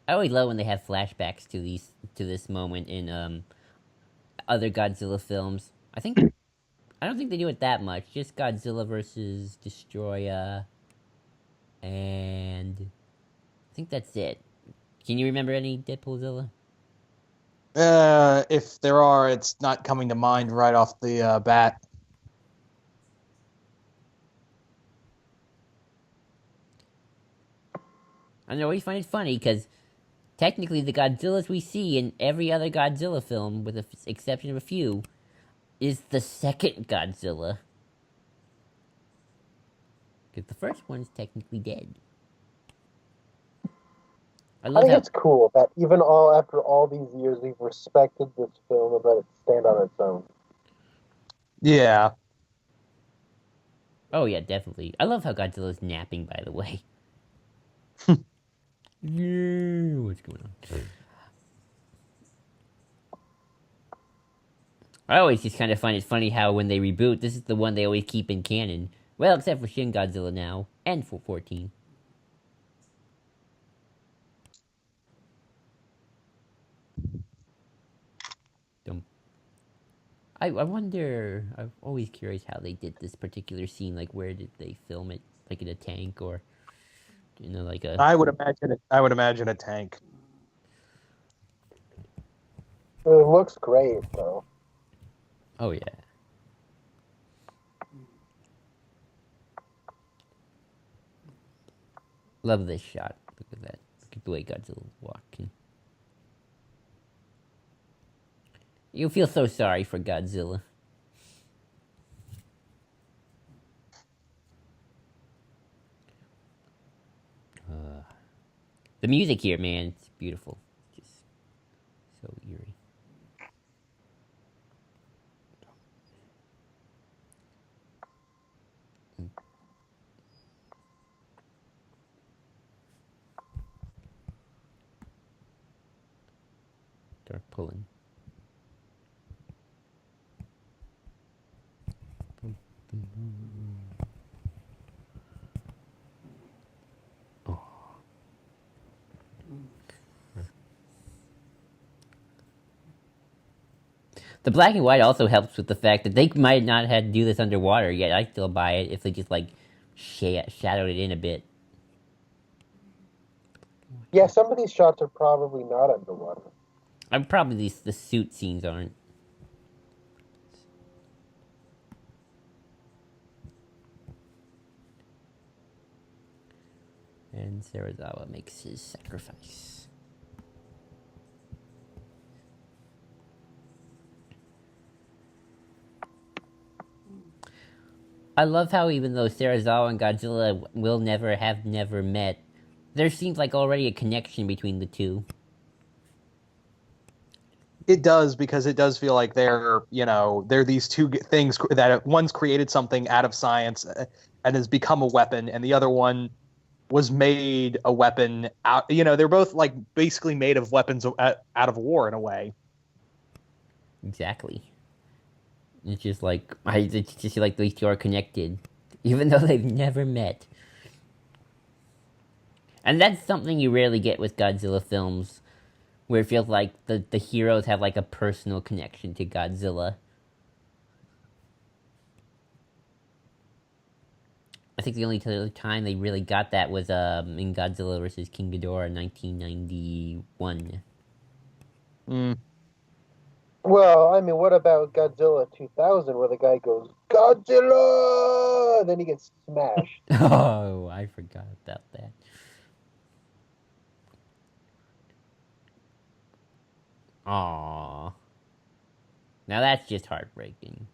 I always love when they have flashbacks to this moment in other Godzilla films. I don't think they do it that much. Just Godzilla versus Destroyer, and I think that's it. Can you remember any Deapoolzilla? If there are, it's not coming to mind right off the bat. I always find it funny because technically the Godzillas we see in every other Godzilla film, with the exception of a few, is the second Godzilla. Because the first one's technically dead. I I love think how. it's cool that even all after all these years, we've respected this film and let it stand on its own. Yeah. Oh yeah, definitely. I love how Godzilla's napping. By the way. Yeah, what's going on? I always just kind of find it funny how when they reboot, this is the one they always keep in canon. Well, except for Shin Godzilla now and for 14. Don't I wonder. I'm always curious how they did this particular scene. Like, where did they film it? Like in a tank or like a. I would imagine a tank. It looks great, though. Oh yeah. Love this shot. Look at that. Look at the way Godzilla's walking. You feel so sorry for Godzilla. The music here, man, it's beautiful. Just so eerie. Start pulling. The black and white also helps with the fact that they might not have to do this underwater, yet I still buy it if they just like shadowed it in a bit. Yeah, some of these shots are probably not underwater. I'm probably the suit scenes aren't. And Serizawa makes his sacrifice. I love how even though Serizawa and Godzilla will never met, there seems like already a connection between the two. It does, because it does feel like they're these two things that one's created something out of science and has become a weapon, and the other one was made a weapon out. They're both like basically made of weapons out of war in a way. Exactly. It's just like these two are connected, even though they've never met. And that's something you rarely get with Godzilla films, where it feels like the heroes have like a personal connection to Godzilla. I think the only time they really got that was in Godzilla vs. King Ghidorah in 1991. Well, I mean, what about Godzilla 2000, where the guy goes, Godzilla! And then he gets smashed. Oh, I forgot about that. Aww. Now that's just heartbreaking.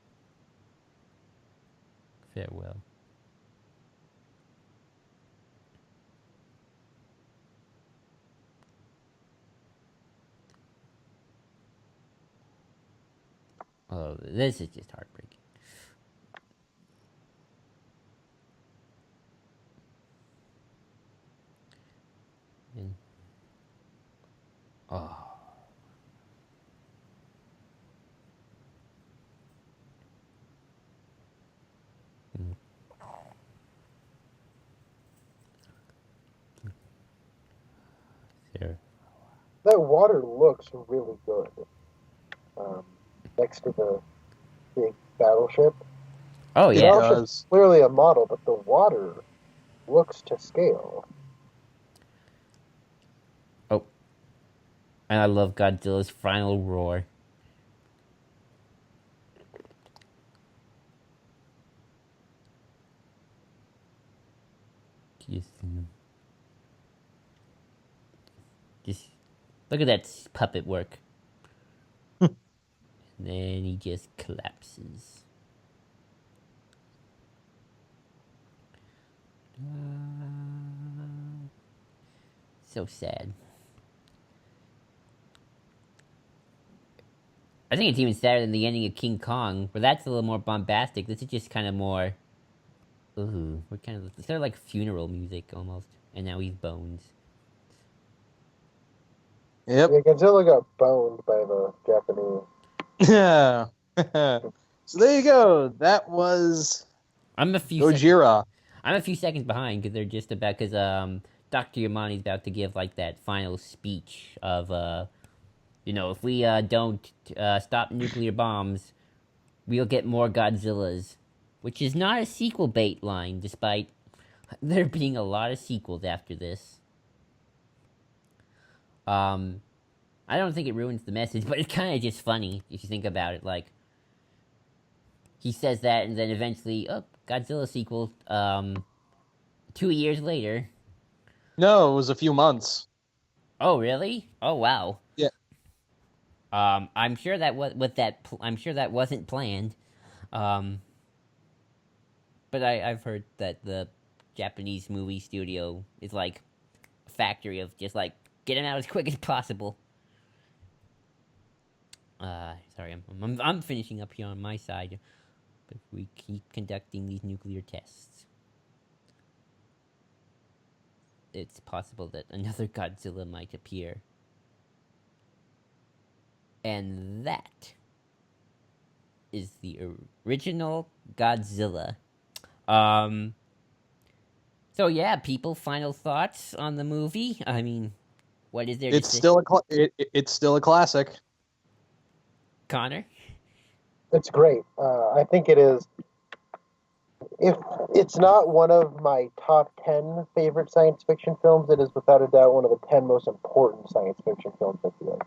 Farewell. Oh, this is just heartbreaking. And, oh. There. That water looks really good. Next to the big battleship. Oh, The yeah. battleship's clearly a model, but the water looks to scale. Oh. And I love Godzilla's final roar. Just look at that puppet work. And then he just collapses. So sad. I think it's even sadder than the ending of King Kong, where that's a little more bombastic. This is just kind of more. Ooh, we're kind of. It's sort of like funeral music almost. And now he's bones. Yep. Yeah, Godzilla got boned by the Japanese. Yeah. So there you go. That was Gojira. I'm a few seconds behind because they're just about Dr. Yamani's about to give like that final speech of if we don't stop nuclear bombs, we'll get more Godzillas, which is not a sequel bait line, despite there being a lot of sequels after this. I don't think it ruins the message, but it's kind of just funny if you think about it. Like, he says that, and then eventually, Godzilla sequel, 2 years later. No, it was a few months. Oh, really? Oh, wow. Yeah. I'm sure that I'm sure that wasn't planned. Um, but I've heard that the Japanese movie studio is like a factory of just like get them out as quick as possible. Sorry, I'm finishing up here on my side, but we keep conducting these nuclear tests. It's possible that another Godzilla might appear. And that is the original Godzilla. Um, so yeah, people, final thoughts on the movie? I mean, what is there It's to say? still it's still a classic. Connor? It's great. I think it is. If it's not one of my top 10 favorite science fiction films, it is without a doubt one of the 10 most important science fiction films of the year.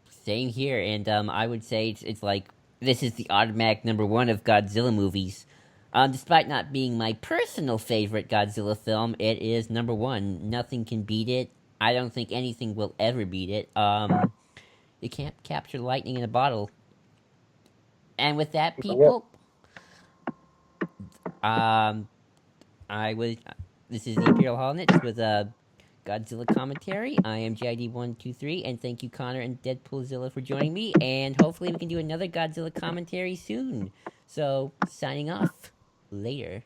Same here, and I would say it's like this is the automatic number one of Godzilla movies. Despite not being my personal favorite Godzilla film, it is number one. Nothing can beat it. I don't think anything will ever beat it. You can't capture lightning in a bottle. And with that, Yep. people, um, I was. This is the Imperial Hallnitz with a Godzilla commentary. I am JID123, and thank you, Connor and Deadpoolzilla, for joining me. And hopefully, we can do another Godzilla commentary soon. So, signing off. Later.